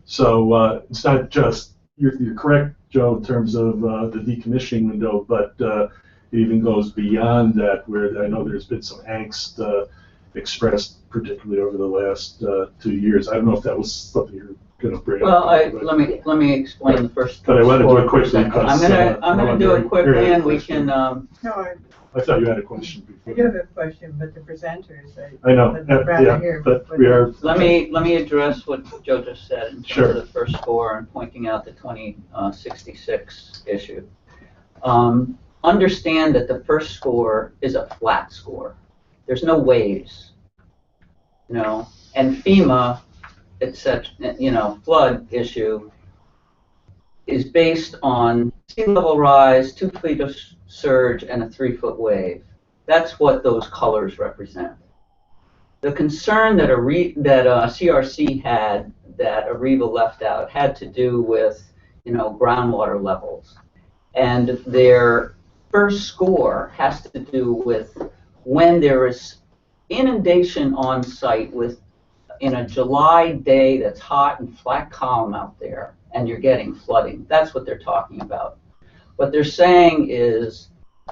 So it's not just, you're correct, Joe, in terms of the decommissioning window, but it even goes beyond that, where I know there's been some angst expressed, particularly over the last 2 years. I don't know if that was something you're going to bring Well, up. but- let me explain the first. But I want to do it quickly score. because. I'm gonna do it quickly and we can, No, I thought you had a question I before. do have a question, but the presenters, I know, I'd rather yeah, hear but what we are. let me address what Joe just said in terms Sure. of the first score and pointing out the 2066 issue. Understand that the first score is a flat score. There's no waves, you know, and FEMA, flood issue is based on sea level rise, 2 feet of surge, and a 3-foot wave. That's what those colors represent. The concern that CRC had, that Areva left out, had to do with, groundwater levels. And their first score has to do with when there is inundation on site in a July day that's hot and flat calm out there, and you're getting flooding. That's what they're talking about. What they're saying is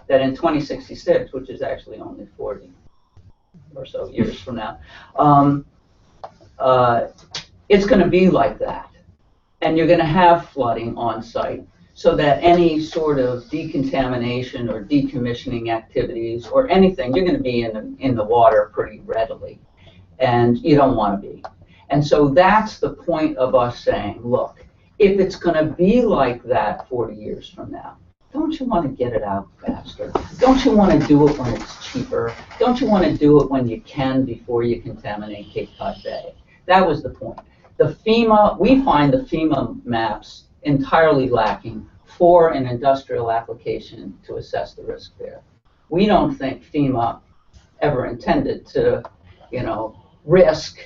that in 2066, which is actually only 40 or so years from now, it's going to be like that. And you're going to have flooding on site, so that any sort of decontamination or decommissioning activities or anything, you're going to be in the water pretty readily. And you don't want to be. And so that's the point of us saying, look, if it's going to be like that 40 years from now, don't you want to get it out faster? Don't you want to do it when it's cheaper? Don't you want to do it when you can before you contaminate Cape Cod Bay? That was the point. We find the FEMA maps entirely lacking for an industrial application to assess the risk there. We don't think FEMA ever intended to, risk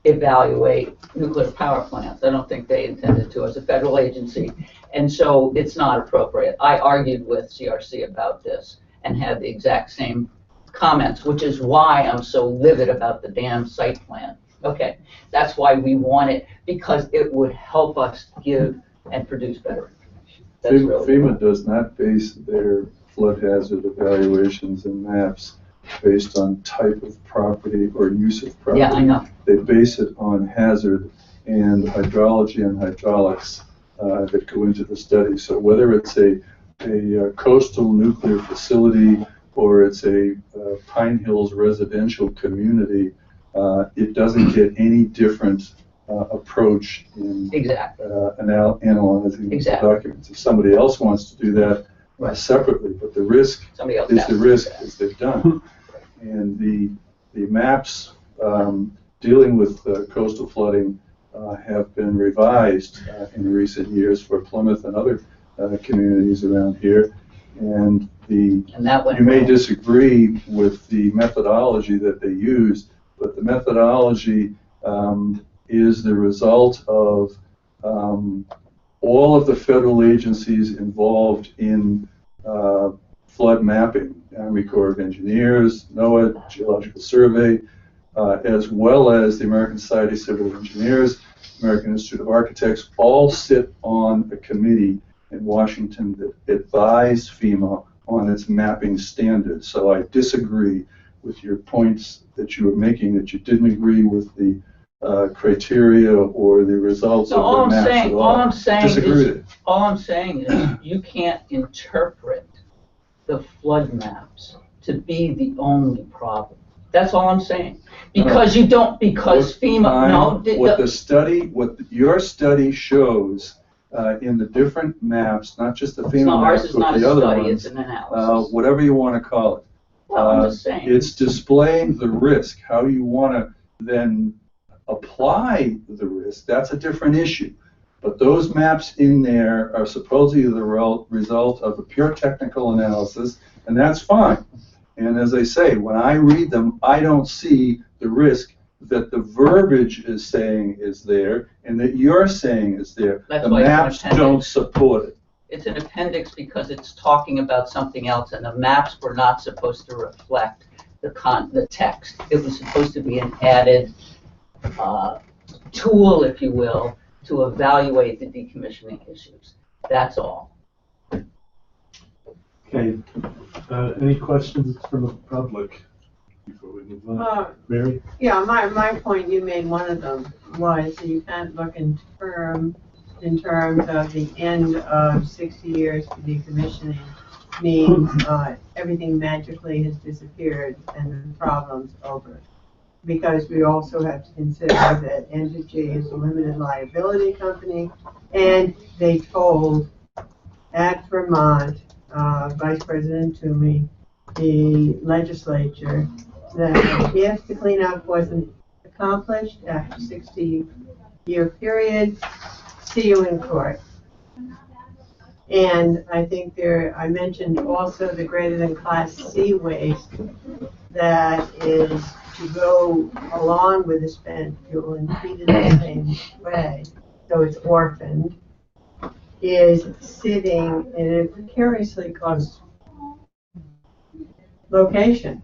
evaluate nuclear power plants. I don't think they intended to as a federal agency, and so it's not appropriate. I argued with CRC about this and had the exact same comments, which is why I'm so livid about the damn site plan. Okay, that's why we want it, because it would help us give and produce better information. That's really FEMA does not base their flood hazard evaluations and maps based on type of property or use of property. Yeah, I know. They base it on hazard and hydrology and hydraulics that go into the study. So whether it's a coastal nuclear facility or it's a Pine Hills residential community, it doesn't get any different approach in analyzing the documents. If somebody else wants to do that separately, but the risk is the risk, as they've done. And the maps dealing with coastal flooding have been revised in recent years for Plymouth and other communities around here. And you may disagree with the methodology that they use, but the methodology is the result of all of the federal agencies involved in flood mapping, Army Corps of Engineers, NOAA, Geological Survey, as well as the American Society of Civil Engineers, American Institute of Architects, all sit on a committee in Washington that advise FEMA on its mapping standards. So I disagree with your points that you were making, that you didn't agree with the criteria or the results of the maps at all. All I'm saying is you can't interpret the flood maps to be the only problem. That's all I'm saying. Because FEMA, what your study shows in the different maps, not just the FEMA maps, but the other ones, it's an analysis. whatever you want to call it. Well, I'm just saying. It's displaying the risk. How you want to then apply the risk, that's a different issue. But those maps in there are supposedly the result of a pure technical analysis, and that's fine. And as I say, when I read them, I don't see the risk that the verbiage is saying is there and that you're saying is there. The maps don't support it. It's an appendix because it's talking about something else, and the maps were not supposed to reflect the text. It was supposed to be an added tool, if you will, to evaluate the decommissioning issues. That's all. Okay. Any questions from the public before we move on. Mary? Yeah, my point, you made one of them, was that you can't look in terms of the end of 60 years for decommissioning means everything magically has disappeared and the problem's over. Because we also have to consider that Entergy is a limited liability company, and they told at Vermont, Vice President Toomey, the legislature, that if the cleanup wasn't accomplished after 60-year period, see you in court. And I think I mentioned also the greater than Class C waste that is to go along with the spent fuel and treated the same way, so it's orphaned, is sitting in a precariously close location.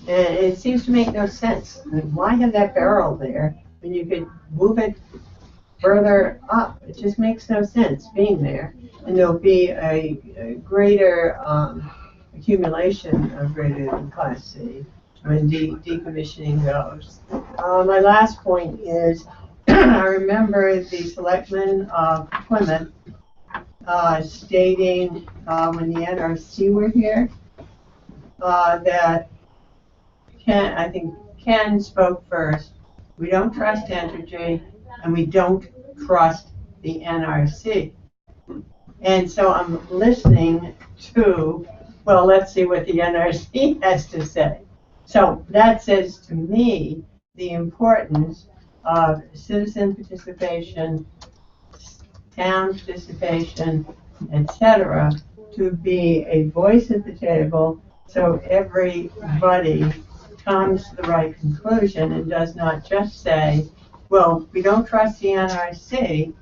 And it seems to make no sense. I mean, why have that barrel there when you could move it further up? It just makes no sense being there. And there'll be a greater accumulation of greater than Class C when decommissioning goes. My last point is, I remember the selectmen of Plymouth stating when the NRC were here that I think Ken spoke first. We don't trust Entergy and we don't trust the NRC. And so I'm listening to, well, let's see what the NRC has to say. So that says to me the importance of citizen participation, town participation, etc., to be a voice at the table so everybody comes to the right conclusion and does not just say, well, we don't trust the NRC,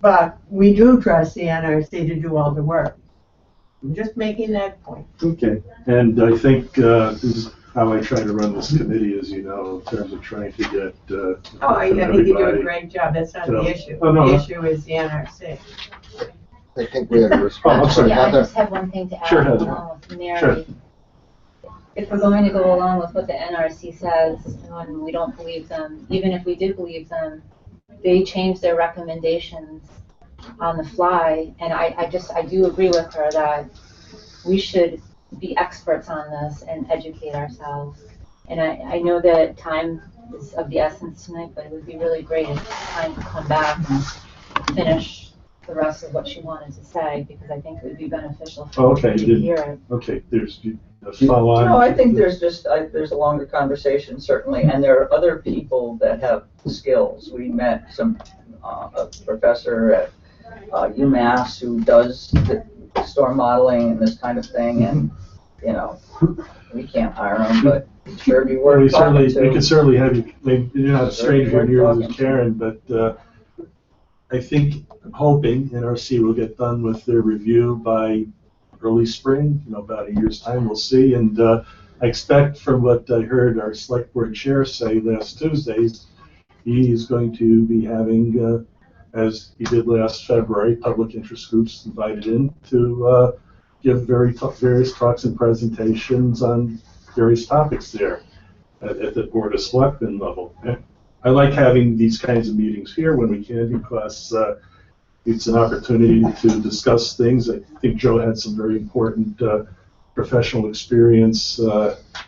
but we do trust the NRC to do all the work. I'm just making that point. Okay, and I think this is how I try to run this committee, as you know, in terms of trying to get I think you do a great job. That's not the issue. The issue is the NRC. I think we have a response for Yeah, I Heather. just have one thing to add. Sure, Heather. Mary. Sure. If we're going to go along with what the NRC says, and we don't believe them, even if we did believe them, they changed their recommendations on the fly, and I do agree with her that we should be experts on this and educate ourselves. And I know that time is of the essence tonight, but it would be really great if time to come back and finish the rest of what she wanted to say, because I think it would be beneficial for Okay, you to hear it. Okay, there's a follow on. No, I think there's a longer conversation, certainly, and there are other people that have skills. We met a professor at UMass who does the storm modeling and this kind of thing, and, you know, we can't hire him, but it'd sure be worth talking to. We could certainly have you, maybe you're not a stranger here as Karen, but I think, I'm hoping NRC will get done with their review by early spring, about a year's time, we'll see. And I expect from what I heard our select board chair say last Tuesday, he is going to be having, as he did last February, public interest groups invited in to give various talks and presentations on various topics there at the Board of Selectmen level. I like having these kinds of meetings here when we can, because it's an opportunity to discuss things. I think Joe had some very important professional experience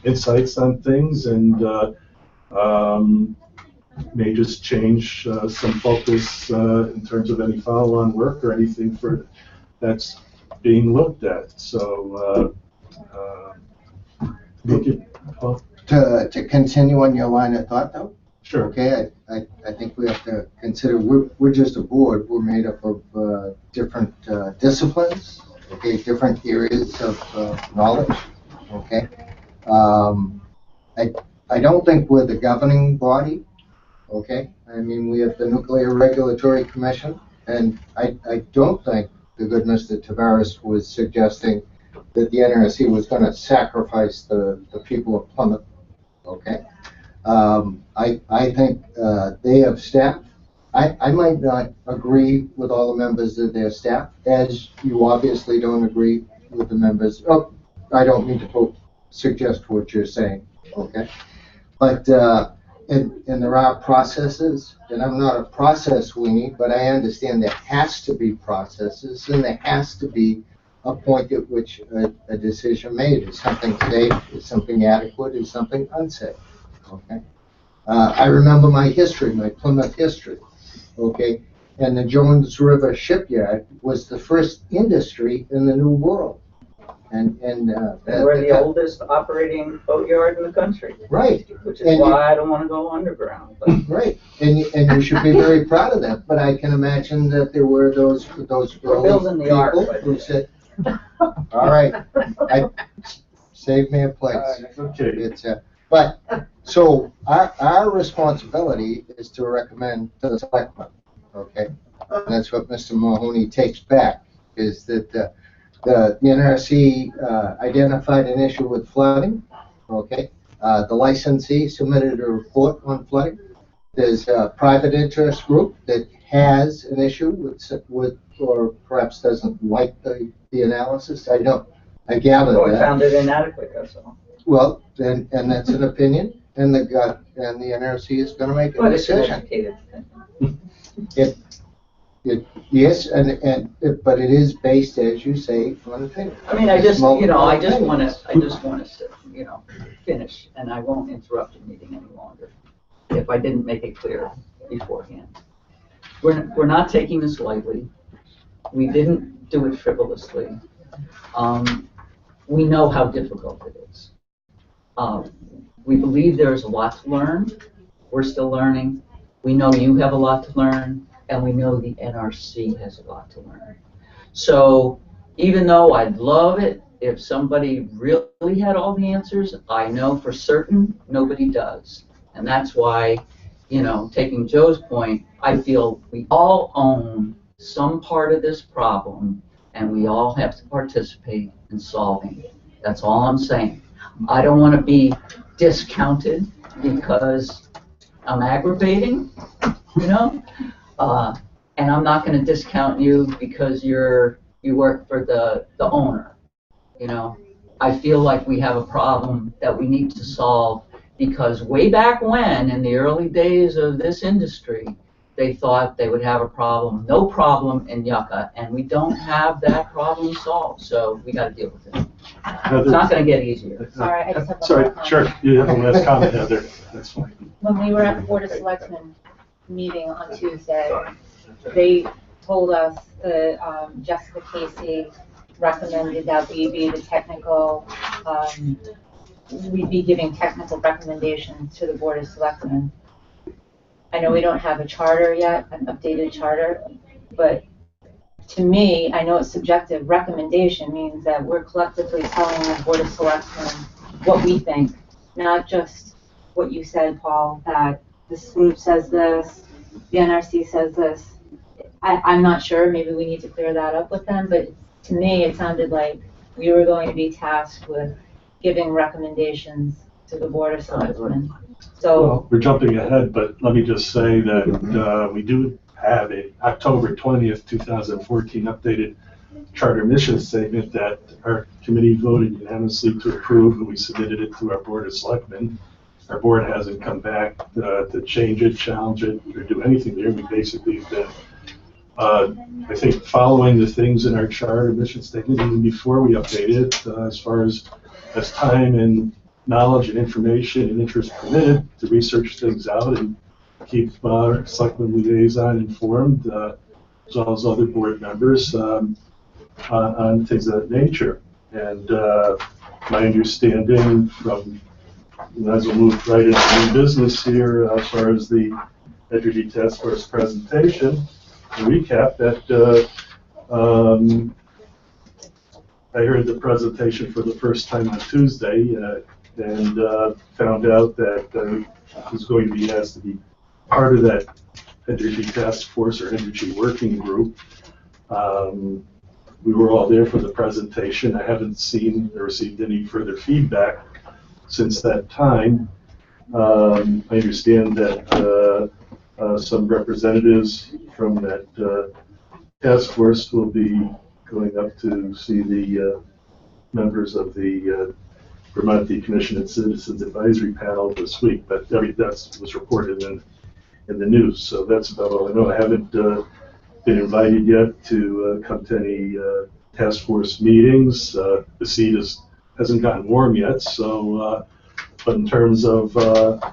insights on things, and may just change some focus in terms of any follow-on work or anything that's being looked at. So, To continue on your line of thought, though? Sure. Okay, I think we have to consider, we're just a board, we're made up of different disciplines, okay, different areas of knowledge, okay? I don't think we're the governing body, okay? I mean, we have the Nuclear Regulatory Commission, and I don't think the good Mr. Tavares was suggesting that the NRC was going to sacrifice the people of Plymouth, okay? I think they have staff. I might not agree with all the members of their staff, as you obviously don't agree with the members. Oh, I don't mean to suggest what you're saying. okay? But, and there are processes, and I'm not a process weenie, but I understand there has to be processes, and there has to be a point at which a decision made. Is something safe? Is something adequate? Is something unsafe? Okay? I remember my history, my Plymouth history, okay? And the Jones River Shipyard was the first industry in the New World. And We're the oldest operating boatyard in the country. Right. Which is why I don't want to go underground. But Right, and you should be very proud of that, but I can imagine that there were those We're building the ark, people but- who said, all right, save me a place. Okay. It's, but, so, our responsibility is to recommend to the selectmen, okay? And that's what Mr. Mahoney takes back, is that the NRC identified an issue with flooding, okay? The licensee submitted a report on flooding. There's a private interest group that has an issue with or perhaps doesn't like the analysis. I gather so I that. found it inadequate, that's all. Well, and that's an opinion, and the NRC is gonna make a But it's an decision. educated opinion. Yes, but it is based, as you say, on opinion. I mean, I just want Multiple to, finish, and I won't interrupt the meeting any longer if I didn't make it clear beforehand. We're not taking this lightly. We didn't do it frivolously. We know how difficult it is. We believe there's a lot to learn. We're still learning. We know you have a lot to learn, and we know the NRC has a lot to learn. So even though I'd love it if somebody really had all the answers, I know for certain nobody does. And that's why, taking Joe's point, I feel we all own some part of this problem, and we all have to participate in solving it. That's all I'm saying. I don't want to be discounted because I'm aggravating, and I'm not going to discount you because you work for the owner. I feel like we have a problem that we need to solve because way back when, in the early days of this industry, they thought they would have no problem in Yucca, and we don't have that problem solved, so we got to deal with it. It's not going to get easier. Sorry, I just have one Sorry, more comment. sure, you have a last comment, Heather, that's fine. When we were at the Board of Selectmen meeting on Tuesday, they told us that Jessica Casey recommended that we be the technical, we'd be giving technical recommendations to the Board of Selectmen. I know we don't have a charter yet, an updated charter, but to me, I know it's subjective, recommendation means that we're collectively telling the Board of Selectmen what we think, not just what you said, Paul, that this group says this, the NRC says this. I'm not sure, maybe we need to clear that up with them, but to me, it sounded like we were going to be tasked with giving recommendations to the Board of Selectmen. So, Well, we're jumping ahead, but let me just say that we do have a October 20th, 2014 updated charter mission statement that our committee voted unanimously to approve, and we submitted it to our Board of Selectmen. Our board hasn't come back to change it, challenge it, or do anything there. We basically have been, I think, following the things in our charter mission statement even before we updated it, as far as time and knowledge and information and interest permitted to research things out and keep our selectmen liaison informed, as well as other board members on things of that nature. And my understanding from, as we move right into new business here, as far as the Energy Task Force presentation, to recap that I heard the presentation for the first time on Tuesday and found out that I was going to be asked to be part of that Energy Task Force or Energy Working Group. We were all there for the presentation. I haven't seen or received any further feedback since that time. I understand that some representatives from that task force will be going up to see the members of the Vermont Commission and Citizens Advisory Panel this week, but that was reported in the news. So that's about all I know. I haven't been invited yet to come to any task force meetings. The seat hasn't gotten warm yet, so. But in terms of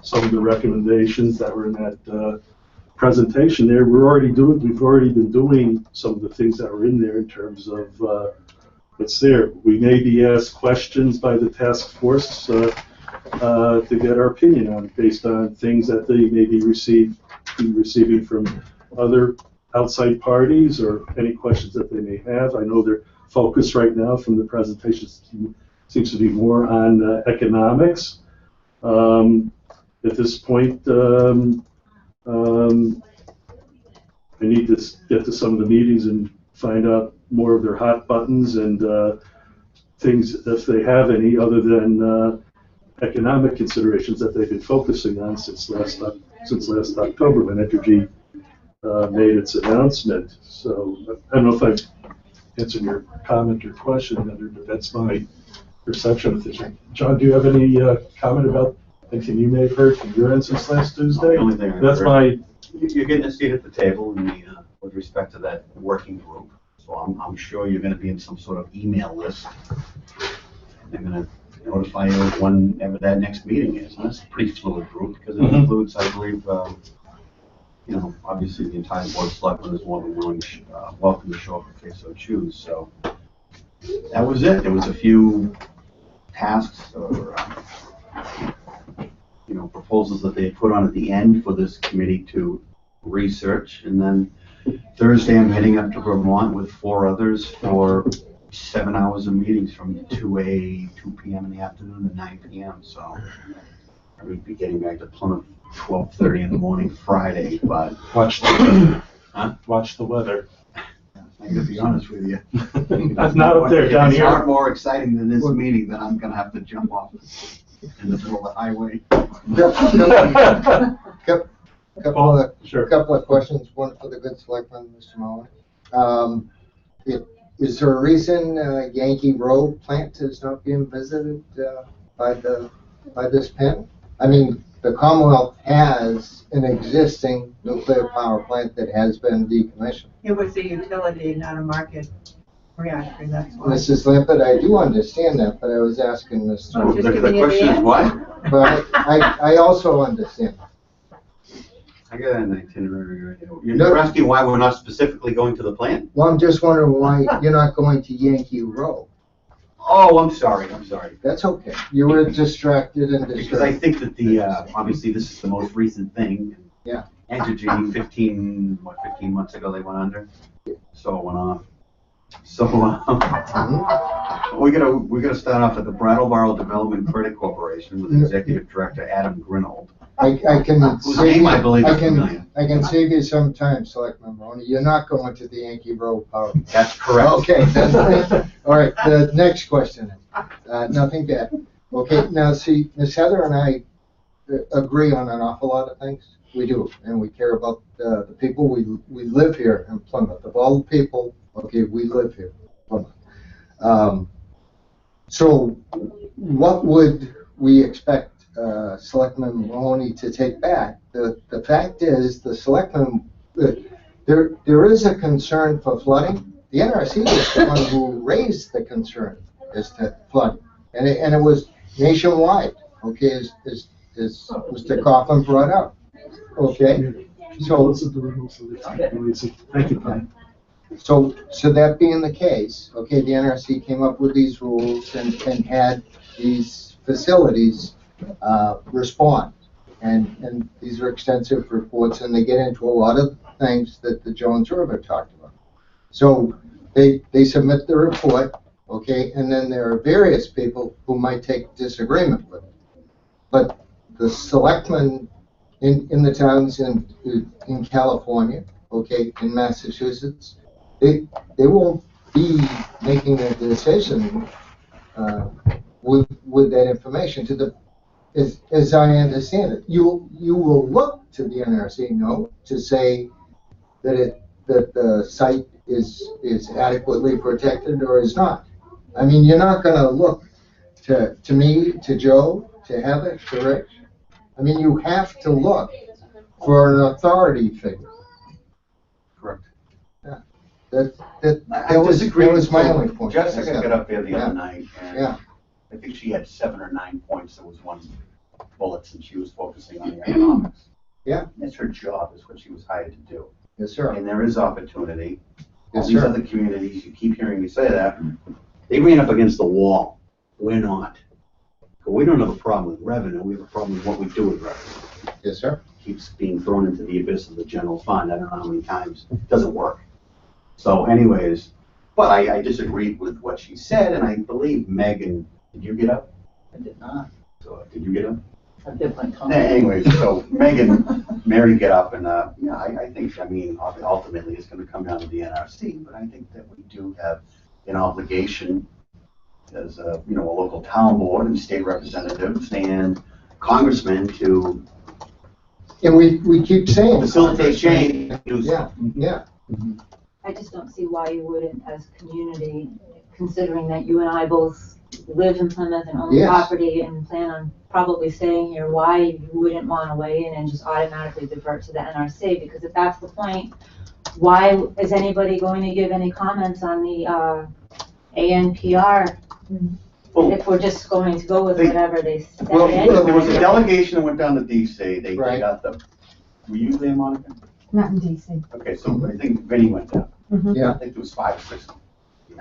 some of the recommendations that were in that presentation there, we've already been doing some of the things that were in there in terms of what's there. We may be asked questions by the task force to get our opinion on, based on things that they may be receiving from other outside parties, or any questions that they may have. I know their focus right now from the presentations seems to be more on economics. At this point, I need to get to some of the meetings and find out more of their hot buttons and things, if they have any, other than economic considerations that they've been focusing on since last October, when Entergy made its announcement. So I don't know if I've answered your comment or question, but that's my perception of this. John, do you have any comment about anything you may have heard from your end since last Tuesday? The only thing I've That's heard, my. You're getting a seat at the table in the, with respect to that working group. So I'm sure you're going to be in some sort of email list. They're going to notify you of whenever that next meeting is. And that's a pretty fluid group, because it includes, I believe, obviously the entire board of selectmen is more than willing, welcome to show up if they so choose. So that was it. There was a few tasks or proposals that they had put on at the end for this committee to research, and then Thursday I'm heading up to Vermont with 4 others for 7 hours of meetings from 2 p.m. in the afternoon to 9 p.m. So I would be getting back to Plymouth 12:30 in the morning Friday, but Watch the weather. I gotta be honest with you. That's not up there, down It's here. far more exciting than this meeting that I'm gonna have to jump off in the middle of the highway. Couple of questions, one for the good selectman, Mr. Mahoney. Is there a reason Yankee Road plant is not being visited by this panel? I mean, the Commonwealth has an existing nuclear power plant that has been decommissioned. It was a utility, not a market reactor, that's why. Mrs. Limpet, I do understand that, but I was asking Mr. Oh, just The giving you the question is answer. what? But I also understand. I got an itinerary right now. You're asking why we're not specifically going to the plant? Well, I'm just wondering why you're not going to Yankee Road. Oh, I'm sorry. That's okay. You were distracted and Because I distracted. think that the, obviously this is the most recent thing. Yeah. Entergy, 15 months ago they went under, so it went off. So, we're gonna start off at the Brattleboro Development Credit Corporation with Executive Director Adam Grinold. I can Whose save name you, I believe I is familiar. can save you some time, Selectman Mahoney. You're not going to the Yankee Road Power. That's correct. Okay, all right, the next question, nothing bad. Okay, now see, Miss Heather and I agree on an awful lot of things. We do, and we care about the people. We live here in Plymouth. Of all the people, okay, we live here in Plymouth. So what would we expect Selectman Mahoney to take back? The fact is, the Selectman, there is a concern for flooding. The NRC was the one who raised the concern as to flooding, and it was nationwide. Okay, as Mr. Coughlin brought up. Okay, so Thank you, Brian. so that being the case, okay, the NRC came up with these rules and had these facilities respond. And these are extensive reports, and they get into a lot of things that the Jones River talked about. So they submit the report, okay, and then there are various people who might take disagreement with it. But the selectmen in the towns in California, okay, in Massachusetts, they won't be making a decision with that information. As I understand it, you will look to the NRC, to say that the site is adequately protected or is not. I mean, you're not going to look to me, to Joe, to Heather, to Rich. I mean, you have to look for an authority figure. Correct. That was my only point. Jessica got up there the other night, and Yeah. I think she had 7 or 9 points. There was one bullet, and she was focusing on the economics. Yeah. It's her job, is what she was hired to do. Yes, sir. And there is opportunity. All Yes, these sir. other communities, you keep hearing me say that, they ran up against the wall. We're not. But we don't have a problem with revenue, we have a problem with what we do with revenue. Yes, sir. Keeps being thrown into the abyss of the general fund, I don't know how many times, it doesn't work. So anyways, but I disagreed with what she said, and I believe Megan, did you get up? I did not. So, did you get up? I did my comment. Anyways, so Megan, Mary get up and, yeah, I think, I mean, ultimately it's gonna come down to the NRC, but I think that we do have an obligation as a, a local town board and state representatives and congressmen to And we keep saying. facilitate change. Yeah, yeah. I just don't see why you wouldn't, as a community, considering that you and I both live in Plymouth and own Yes. property and plan on probably staying here, why you wouldn't want to weigh in and just automatically divert to the NRC? Because if that's the point, why is anybody going to give any comments on the ANPR Well, if we're just going to go with whatever they say well, there was a anyway? delegation that went down to DC, they Right. got the, were you there, Monica? Not in DC. Okay, so I think Vinnie went down. Yeah. I think it was 5 or 6.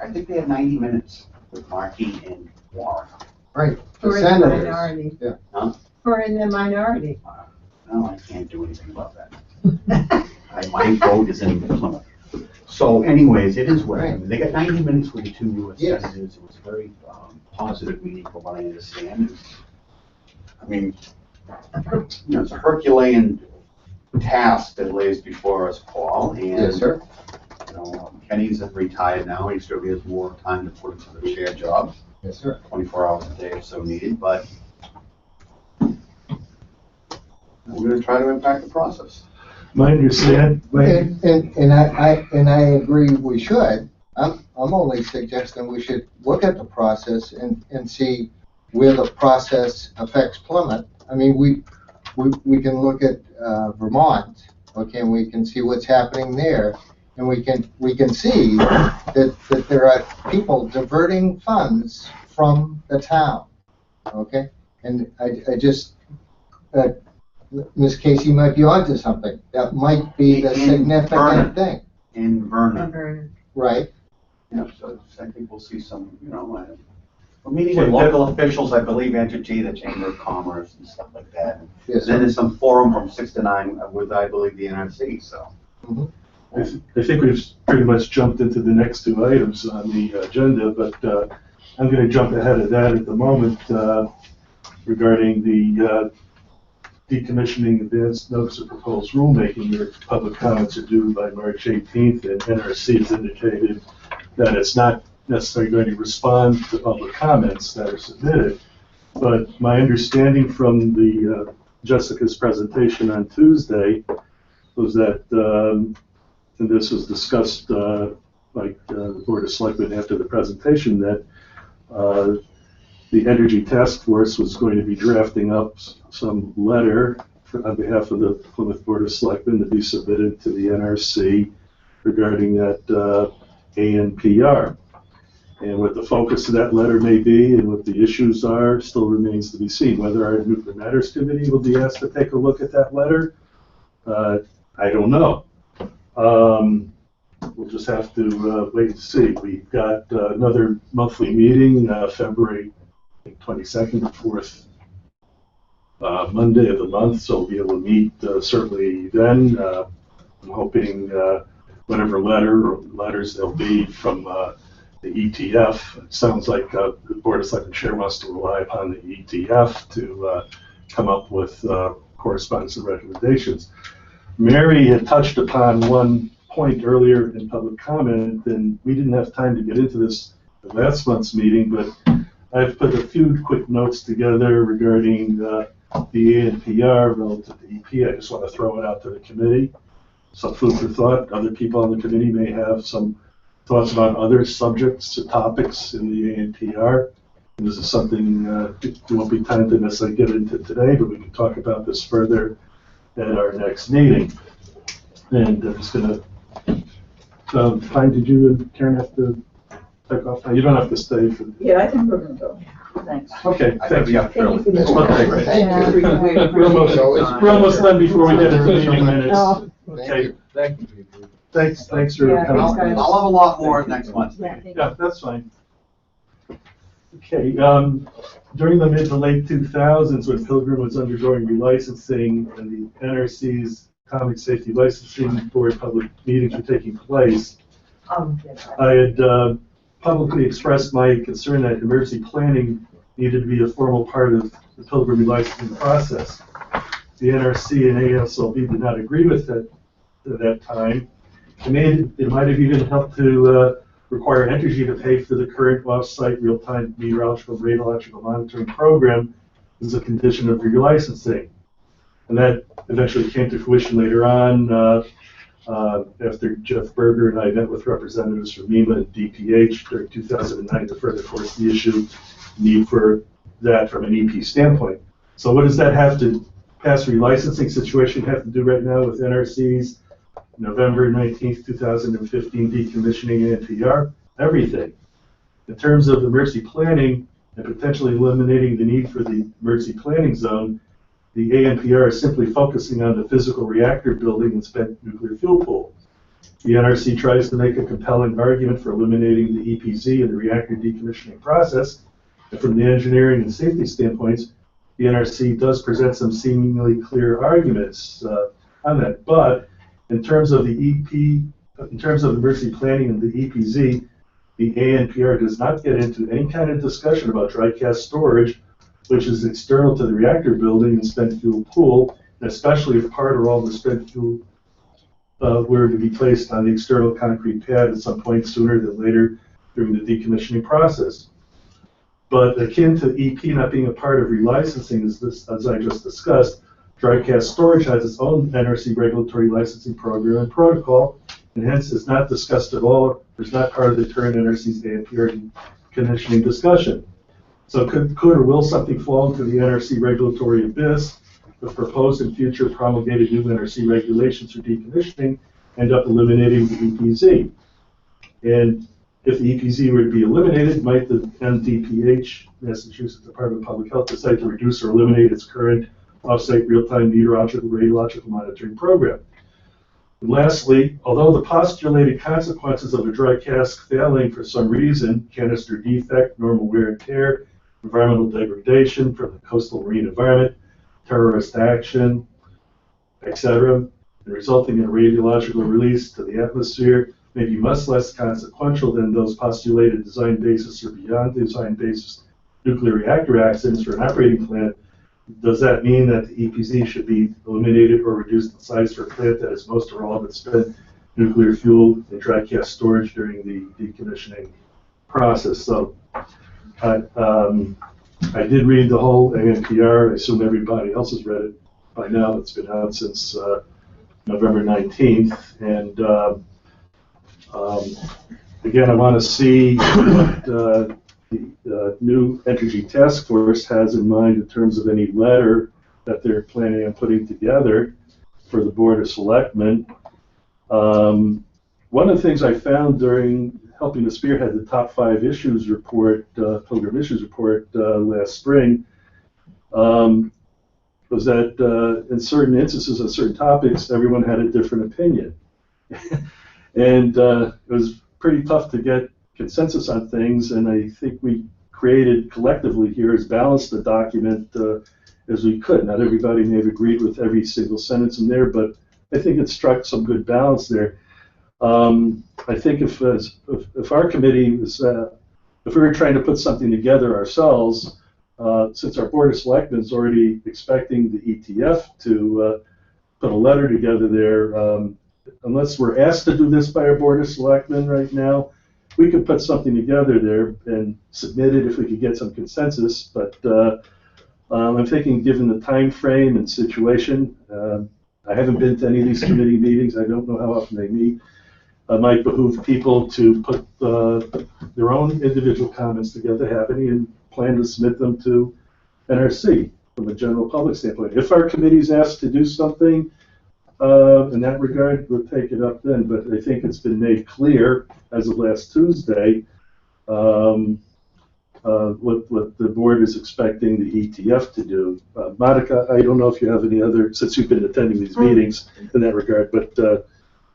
I think they had 90 minutes with Markey and Warren. Right. The For the senators. minority. Yeah. Huh? For in the minority. No, I can't do anything about that. My vote is in Plymouth. So anyways, it is what, it is. They got 90 minutes with the 2 US Yes. senators. It was a very positive meeting from what I understand. I mean, it's a Herculean task that lays before us, Paul, and. Yes, sir. Kenny's retired now, he still has more time to put into the chair job, Yes, sir. 24 hours a day if so needed, but we're gonna try to impact the process. My understanding, And I agree we should. I'm only suggesting we should look at the process and see where the process affects Plymouth. I mean, we can look at Vermont, okay, and we can see what's happening there. And we can see that there are people diverting funds from the town, okay? And I just, Ms. Casey might be onto something. That might be the significant thing, In Vernon, right? yeah, so I think we'll see some, we're meeting with local officials, I believe, Entergy, the Chamber of Commerce and stuff like that. Yes, Then sir. there's some forum from 6 to 9 with, I believe, the NRC, so. I think we've pretty much jumped into the next 2 items on the agenda, but I'm going to jump ahead of that at the moment regarding the decommissioning advance notice of proposed rulemaking. Your public comments are due by March 18th, and NRC has indicated that it's not necessarily going to respond to public comments that are submitted. But my understanding from the Jessica's presentation on Tuesday was that, and this was discussed by the Board of Selectmen after the presentation, that the Energy Task Force was going to be drafting up some letter on behalf of the Plymouth Board of Selectmen to be submitted to the NRC regarding that ANPR. And what the focus of that letter may be and what the issues are still remains to be seen. Whether our Nuclear Matters Committee will be asked to take a look at that letter, I don't know. We'll just have to wait and see. We've got another monthly meeting, February 22nd, the fourth Monday of the month, so we'll be able to meet certainly then. I'm hoping whatever letters there'll be from the ETF. It sounds like the Board of Selectmen Chair wants to rely upon the ETF to come up with correspondence and recommendations. Mary had touched upon one point earlier in public comment, and we didn't have time to get into this at last month's meeting, but I've put a few quick notes together regarding the ANPR relative to EP. I just want to throw it out to the committee. Some food for thought. Other people on the committee may have some thoughts about other subjects or topics in the ANPR. This is something, it won't be time to necessarily get into today, but we can talk about this further at our next meeting. And I'm just gonna, Fine, did you and Karen have to take off? You don't have to stay for. Yeah, I think we're gonna go. Thanks. Okay, thank you. Thank you for this. Okay, great. Thank you. We're almost done before we get into meeting minutes. Oh. Okay, Thank you. thanks for Yeah, coming. thanks, guys. I'll have a lot more next month. Yeah, thank you. Yeah, that's fine. Okay, during the mid to late 2000s, when Pilgrim was undergoing relicensing and the NRC's Atomic Safety Licensing Board public meetings were taking place, I had publicly expressed my concern that emergency planning needed to be a formal part of the Pilgrim relicensing process. The NRC and ASLB did not agree with that at that time. It might have even helped to require Entergy to pay for the current off-site real-time meteorological and radiological monitoring program as a condition of relicensing. And that eventually came to fruition later on after Jeff Berger and I met with representatives from MEMA and DPH during 2009 to further force the issue, need for that from an EP standpoint. So what does that have to pass relicensing situation have to do right now with NRC's November 19th, 2015 decommissioning ANPR? Everything. In terms of emergency planning and potentially eliminating the need for the emergency planning zone, the ANPR is simply focusing on the physical reactor building and spent nuclear fuel pool. The NRC tries to make a compelling argument for eliminating the EPZ and the reactor decommissioning process, and from the engineering and safety standpoints, the NRC does present some seemingly clear arguments on that. But in terms of the in terms of emergency planning and the EPZ, the ANPR does not get into any kind of discussion about dry cask storage, which is external to the reactor building and spent fuel pool, and especially if part or all the spent fuel were to be placed on the external concrete pad at some point sooner than later during the decommissioning process. But akin to EP not being a part of relicensing, as I just discussed, dry cask storage has its own NRC regulatory licensing program and protocol, and hence is not discussed at all. It's not part of the current NRC's ANPR decommissioning discussion. So could or will something fall into the NRC regulatory abyss if proposed and future promulgated new NRC regulations for decommissioning end up eliminating the EPZ? And if the EPZ were to be eliminated, might the NDPH, Massachusetts Department of Public Health, decide to reduce or eliminate its current off-site real-time meteorological radiological monitoring program? And lastly, although the postulated consequences of a dry cask failing for some reason, canister defect, normal wear and tear, environmental degradation from the coastal marine environment, terrorist action, etc., and resulting in a radiological release to the atmosphere, may be much less consequential than those postulated design basis or beyond design basis nuclear reactor accidents for an operating plant, does that mean that the EPZ should be eliminated or reduced in size for a plant that is most or all of it spent nuclear fuel and dry cask storage during the decommissioning process? So I did read the whole ANPR. I assume everybody else has read it by now. It's been out since November 19th. And again, I want to see what the new Entergy Task Force has in mind in terms of any letter that they're planning on putting together for the Board of Selectmen. One of the things I found during helping to spearhead the top 5 issues report, Pilgrim Issues report last spring, was that in certain instances on certain topics, everyone had a different opinion. And it was pretty tough to get consensus on things, and I think we created collectively here as balanced a document as we could. Not everybody may have agreed with every single sentence in there, but I think it struck some good balance there. I think if our committee was, if we were trying to put something together ourselves, since our Board of Selectmen is already expecting the ETF to put a letter together there, unless we're asked to do this by our Board of Selectmen right now, we could put something together there and submit it if we could get some consensus. But I'm thinking, given the time frame and situation, I haven't been to any of these committee meetings. I don't know how often they meet. It might behoove people to put their own individual comments together, have any, and plan to submit them to NRC from a general public standpoint. If our committee's asked to do something in that regard, we'll take it up then, but I think it's been made clear as of last Tuesday what the board is expecting the ETF to do. Monica, I don't know if you have any other, since you've been attending these meetings in that regard, but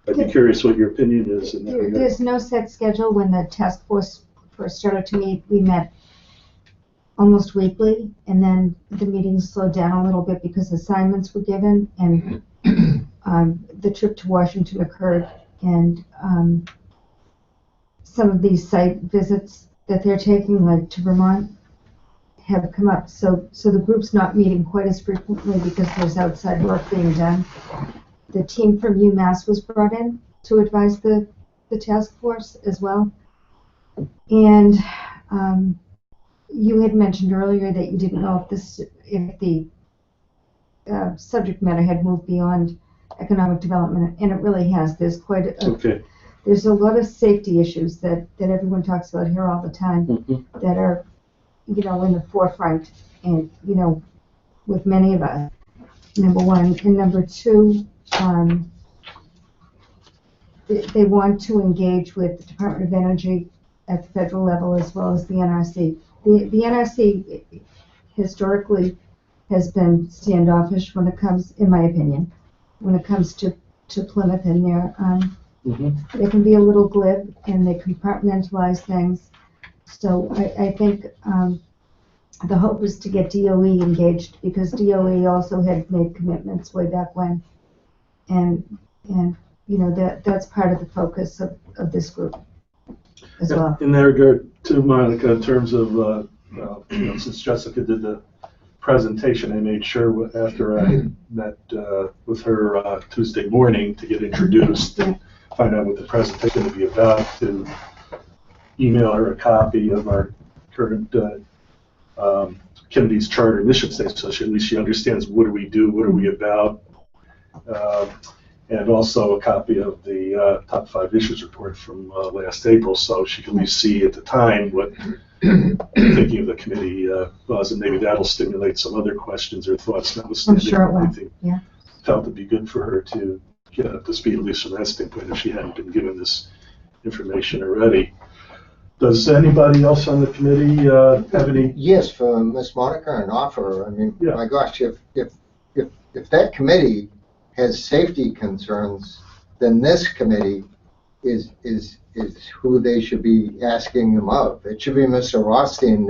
I'd be curious what your opinion is in that regard. There's no set schedule. When the task force first started to meet, we met almost weekly, and then the meetings slowed down a little bit because assignments were given, and the trip to Washington occurred, and some of these site visits that they're taking, like to Vermont, have come up. So the group's not meeting quite as frequently because there's outside work being done. The team from UMass was brought in to advise the task force as well. And you had mentioned earlier that you didn't know if the subject matter had moved beyond economic development, and it really has. There's quite a there's a lot of safety issues that everyone talks about here all the time that are, in the forefront, and with many of us. Number one, and number two, they want to engage with the Department of Energy at the federal level as well as the NRC. The NRC historically has been standoffish when it comes, in my opinion, when it comes to Plymouth, and they can be a little glib and they compartmentalize things. So I think the hope is to get DOE engaged, because DOE also had made commitments way back when, and that's part of the focus of this group as well. In that regard, too, Monica, in terms of since Jessica did the presentation, I made sure after I met with her Tuesday morning to get introduced and find out what the presentation would be about, to email her a copy of our current Kennedy's Charter mission statement, so at least she understands what do we do, what are we about, and also a copy of the top 5 issues report from last April, so she can at least see at the time what thinking of the committee was, and maybe that'll stimulate some other questions or thoughts. I'm sure it will. Yeah. Felt it'd be good for her to get up to speed, at least from that standpoint, if she hadn't been given this information already. Does anybody else on the committee have any? Yes, for Ms. Monica, an offer. I mean, my gosh, if that committee has safety concerns, then this committee is who they should be asking them of. It should be Mr. Rothstein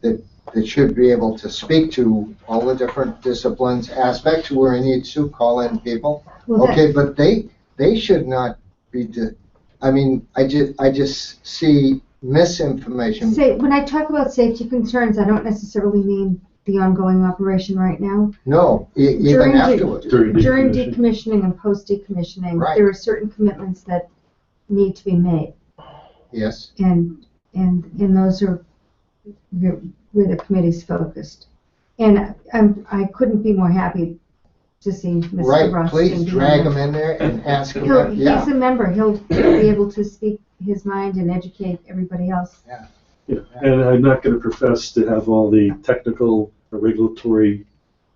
that should be able to speak to all the different disciplines, aspects where he needs to call in people. Well, but they should not be. I mean, I just see misinformation. When I talk about safety concerns, I don't necessarily mean the ongoing operation right now. No, even afterwards. During decommissioning and post-decommissioning, there are certain commitments that need to be made. Yes. And those are where the committee's focused. And I couldn't be more happy to see Mr. Rothstein. Please drag him in there and ask him. He's a member. He'll be able to speak his mind and educate everybody else. Yeah, and I'm not going to profess to have all the technical or regulatory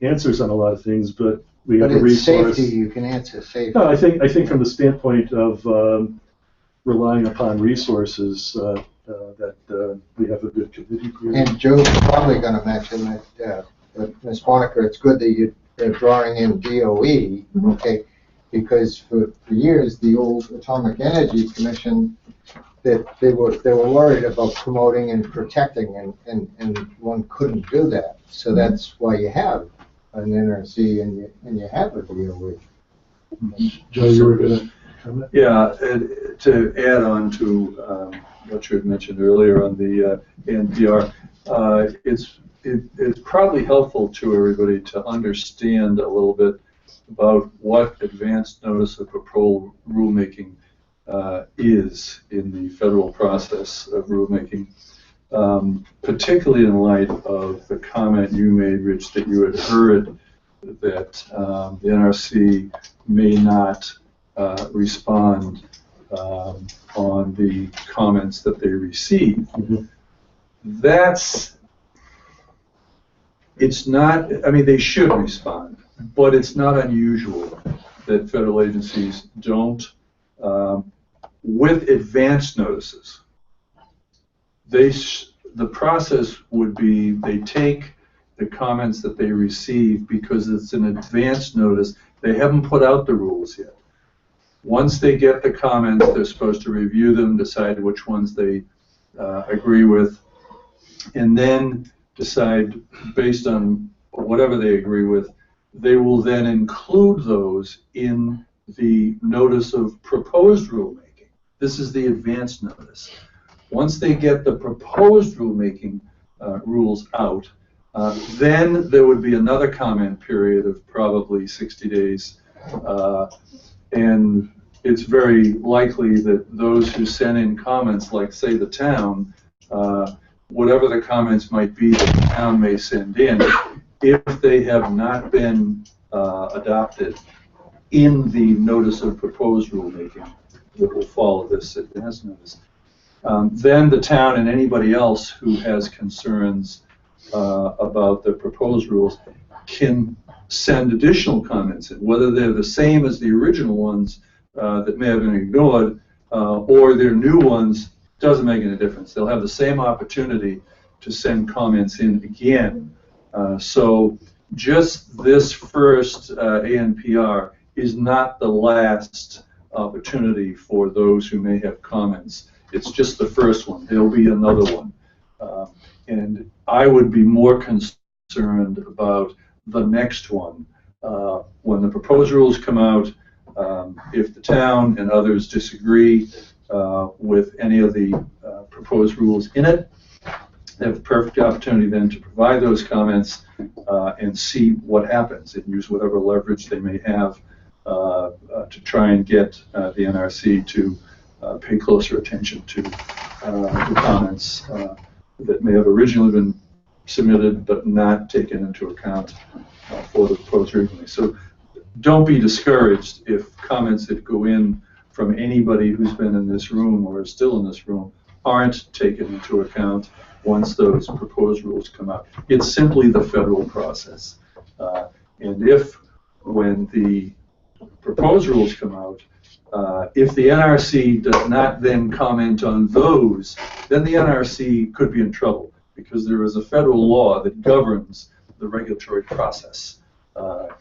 answers on a lot of things, but we have a resource. Safety, you can answer safety. No, I think from the standpoint of relying upon resources, that we have a good committee here. And Joe's probably going to mention that, Ms. Monica, it's good that you're drawing in DOE, okay? Because for years, the old Atomic Energy Commission, that they were worried about promoting and protecting, and one couldn't do that. So that's why you have an NRC and you have a DOE. Joe, you were going to comment? Yeah, to add on to what you had mentioned earlier on the NPR, it's probably helpful to everybody to understand a little bit about what advanced notice of proposal rulemaking is in the federal process of rulemaking, particularly in light of the comment you made, Rich, that you had heard that the NRC may not respond on the comments that they receive. That's It's not, I mean, they should respond, but it's not unusual that federal agencies don't, with advance notices. The process would be they take the comments that they receive because it's an advance notice. They haven't put out the rules yet. Once they get the comments, they're supposed to review them, decide which ones they agree with, and then decide based on whatever they agree with. They will then include those in the notice of proposed rulemaking. This is the advance notice. Once they get the proposed rulemaking rules out, then there would be another comment period of probably 60 days. And it's very likely that those who send in comments, like say the town, whatever the comments might be that the town may send in, if they have not been adopted in the notice of proposed rulemaking that will follow this advance notice, then the town and anybody else who has concerns about the proposed rules can send additional comments in, whether they're the same as the original ones that may have been ignored, or they're new ones. Doesn't make any difference. They'll have the same opportunity to send comments in again. So just this first ANPR is not the last opportunity for those who may have comments. It's just the first one. There'll be another one. And I would be more concerned about the next one. When the proposed rules come out, if the town and others disagree with any of the proposed rules in it, they have a perfect opportunity then to provide those comments and see what happens and use whatever leverage they may have to try and get the NRC to pay closer attention to the comments that may have originally been submitted but not taken into account for the proposed rulemaking. So don't be discouraged if comments that go in from anybody who's been in this room or is still in this room aren't taken into account once those proposed rules come out. It's simply the federal process. And if, when the proposed rules come out, if the NRC does not then comment on those, then the NRC could be in trouble because there is a federal law that governs the regulatory process.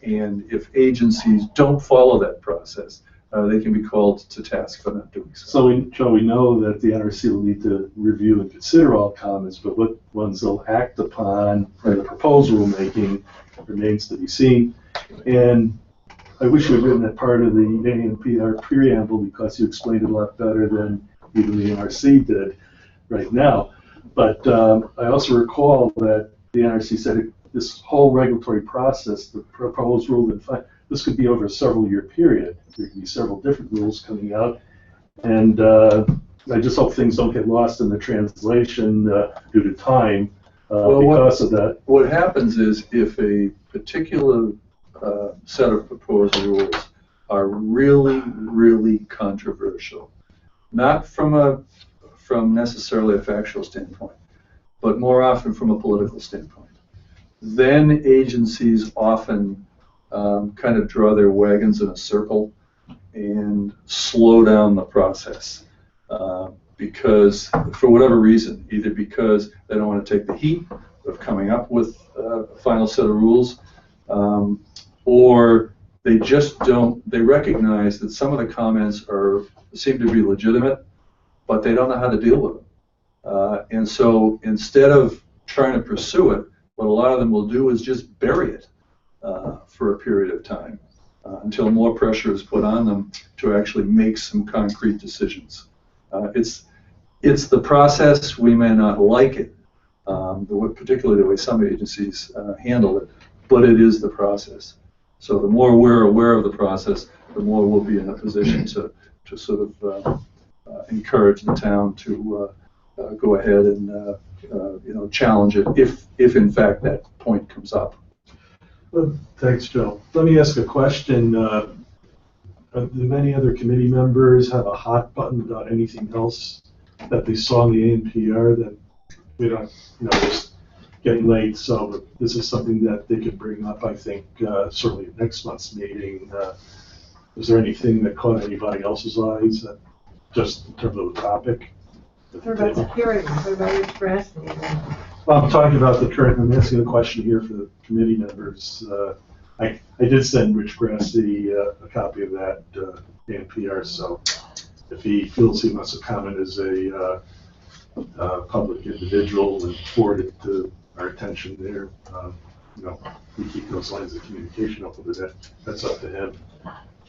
And if agencies don't follow that process, they can be called to task for not doing so. So we know that the NRC will need to review and consider all comments, but what ones they'll act upon for the proposed rulemaking remains to be seen. And I wish you had written that part of the ANPR preamble because you explained it a lot better than even the NRC did right now. But I also recall that the NRC said this whole regulatory process, the proposed rule, this could be over a several-year period. There could be several different rules coming out, and I just hope things don't get lost in the translation due to time because of that. What happens is if a particular set of proposed rules are really, really controversial, not from necessarily a factual standpoint, but more often from a political standpoint, then agencies often kind of draw their wagons in a circle and slow down the process because, for whatever reason, either because they don't want to take the heat of coming up with a final set of rules, or they just don't, they recognize that some of the comments seem to be legitimate, but they don't know how to deal with them. And so instead of trying to pursue it, what a lot of them will do is just bury it for a period of time until more pressure is put on them to actually make some concrete decisions. It's the process. We may not like it, particularly the way some agencies handle it, but it is the process. So the more we're aware of the process, the more we'll be in a position to sort of encourage the town to go ahead and challenge it if in fact that point comes up. Well, thanks, Joe. Let me ask a question. Do many other committee members have a hot button about anything else that they saw in the ANPR that we don't, just getting late, so this is something that they could bring up, I think, certainly at next month's meeting. Is there anything that caught anybody else's eyes, just in terms of the topic? What about security? What about your stress? Well, I'm talking about the current, I'm asking a question here for the committee members. I did send Rich Grassi a copy of that NPR, so if he feels he wants to comment as a public individual and forward it to our attention there, we keep those lines of communication open, but that's up to him.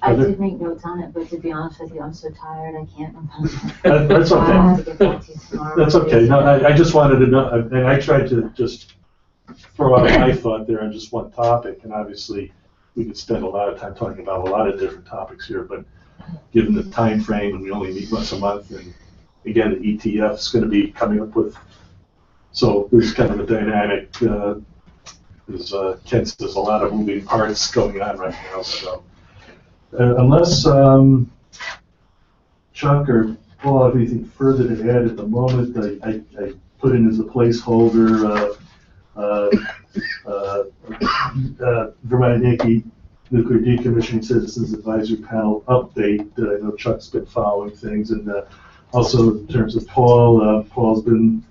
I did make notes on it, but to be honest with you, I'm so tired, I can't remember. That's I'll have to okay. get back to you tomorrow. That's okay. No, I just wanted to know, and I tried to just throw out my thought there on just one topic, and obviously we could spend a lot of time talking about a lot of different topics here, but given the time frame, and we only meet once a month, and again, the ETF is going to be coming up with, so there's kind of a dynamic, as Ken says, there's a lot of moving parts going on right now, so. Unless Chuck or Paul have anything further to add at the moment, I put in as a placeholder Vermont Yankee Nuclear Decommissioning Citizens Advisory Panel update. I know Chuck's been following things, and also in terms of Paul, Paul's been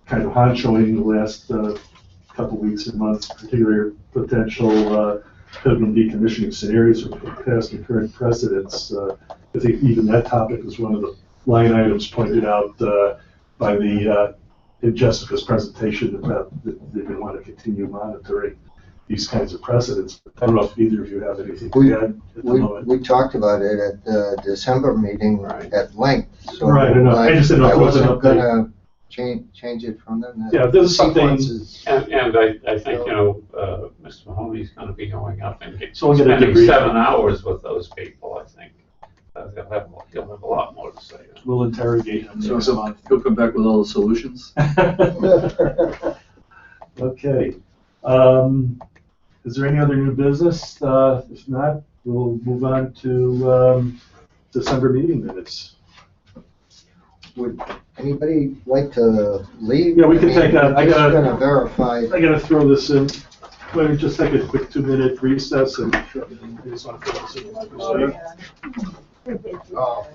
kind of honchoing the last couple weeks and months, particularly potential Pilgrim decommissioning scenarios for past and current precedents. I think even that topic was one of the line items pointed out by in Jessica's presentation about that they want to continue monitoring these kinds of precedents. I don't know if either of you have anything to add at the moment. We talked about it at the December meeting at length. So right, I know. I just didn't know if it was an update. Gonna change it from them. Yeah, there's something. And I think, Mr. Mahoney's gonna be going up and So we'll get a spending debrief. 7 hours with those people, I think. He'll have a lot more to say. We'll interrogate him. So next month. he'll come back with all the solutions. Okay. Is there any other new business? If not, we'll move on to December meeting minutes. Would anybody like to leave? Yeah, we can take a- I'm just gonna verify. I gotta throw this in. Let me just take a quick 2-minute recess and. Oh.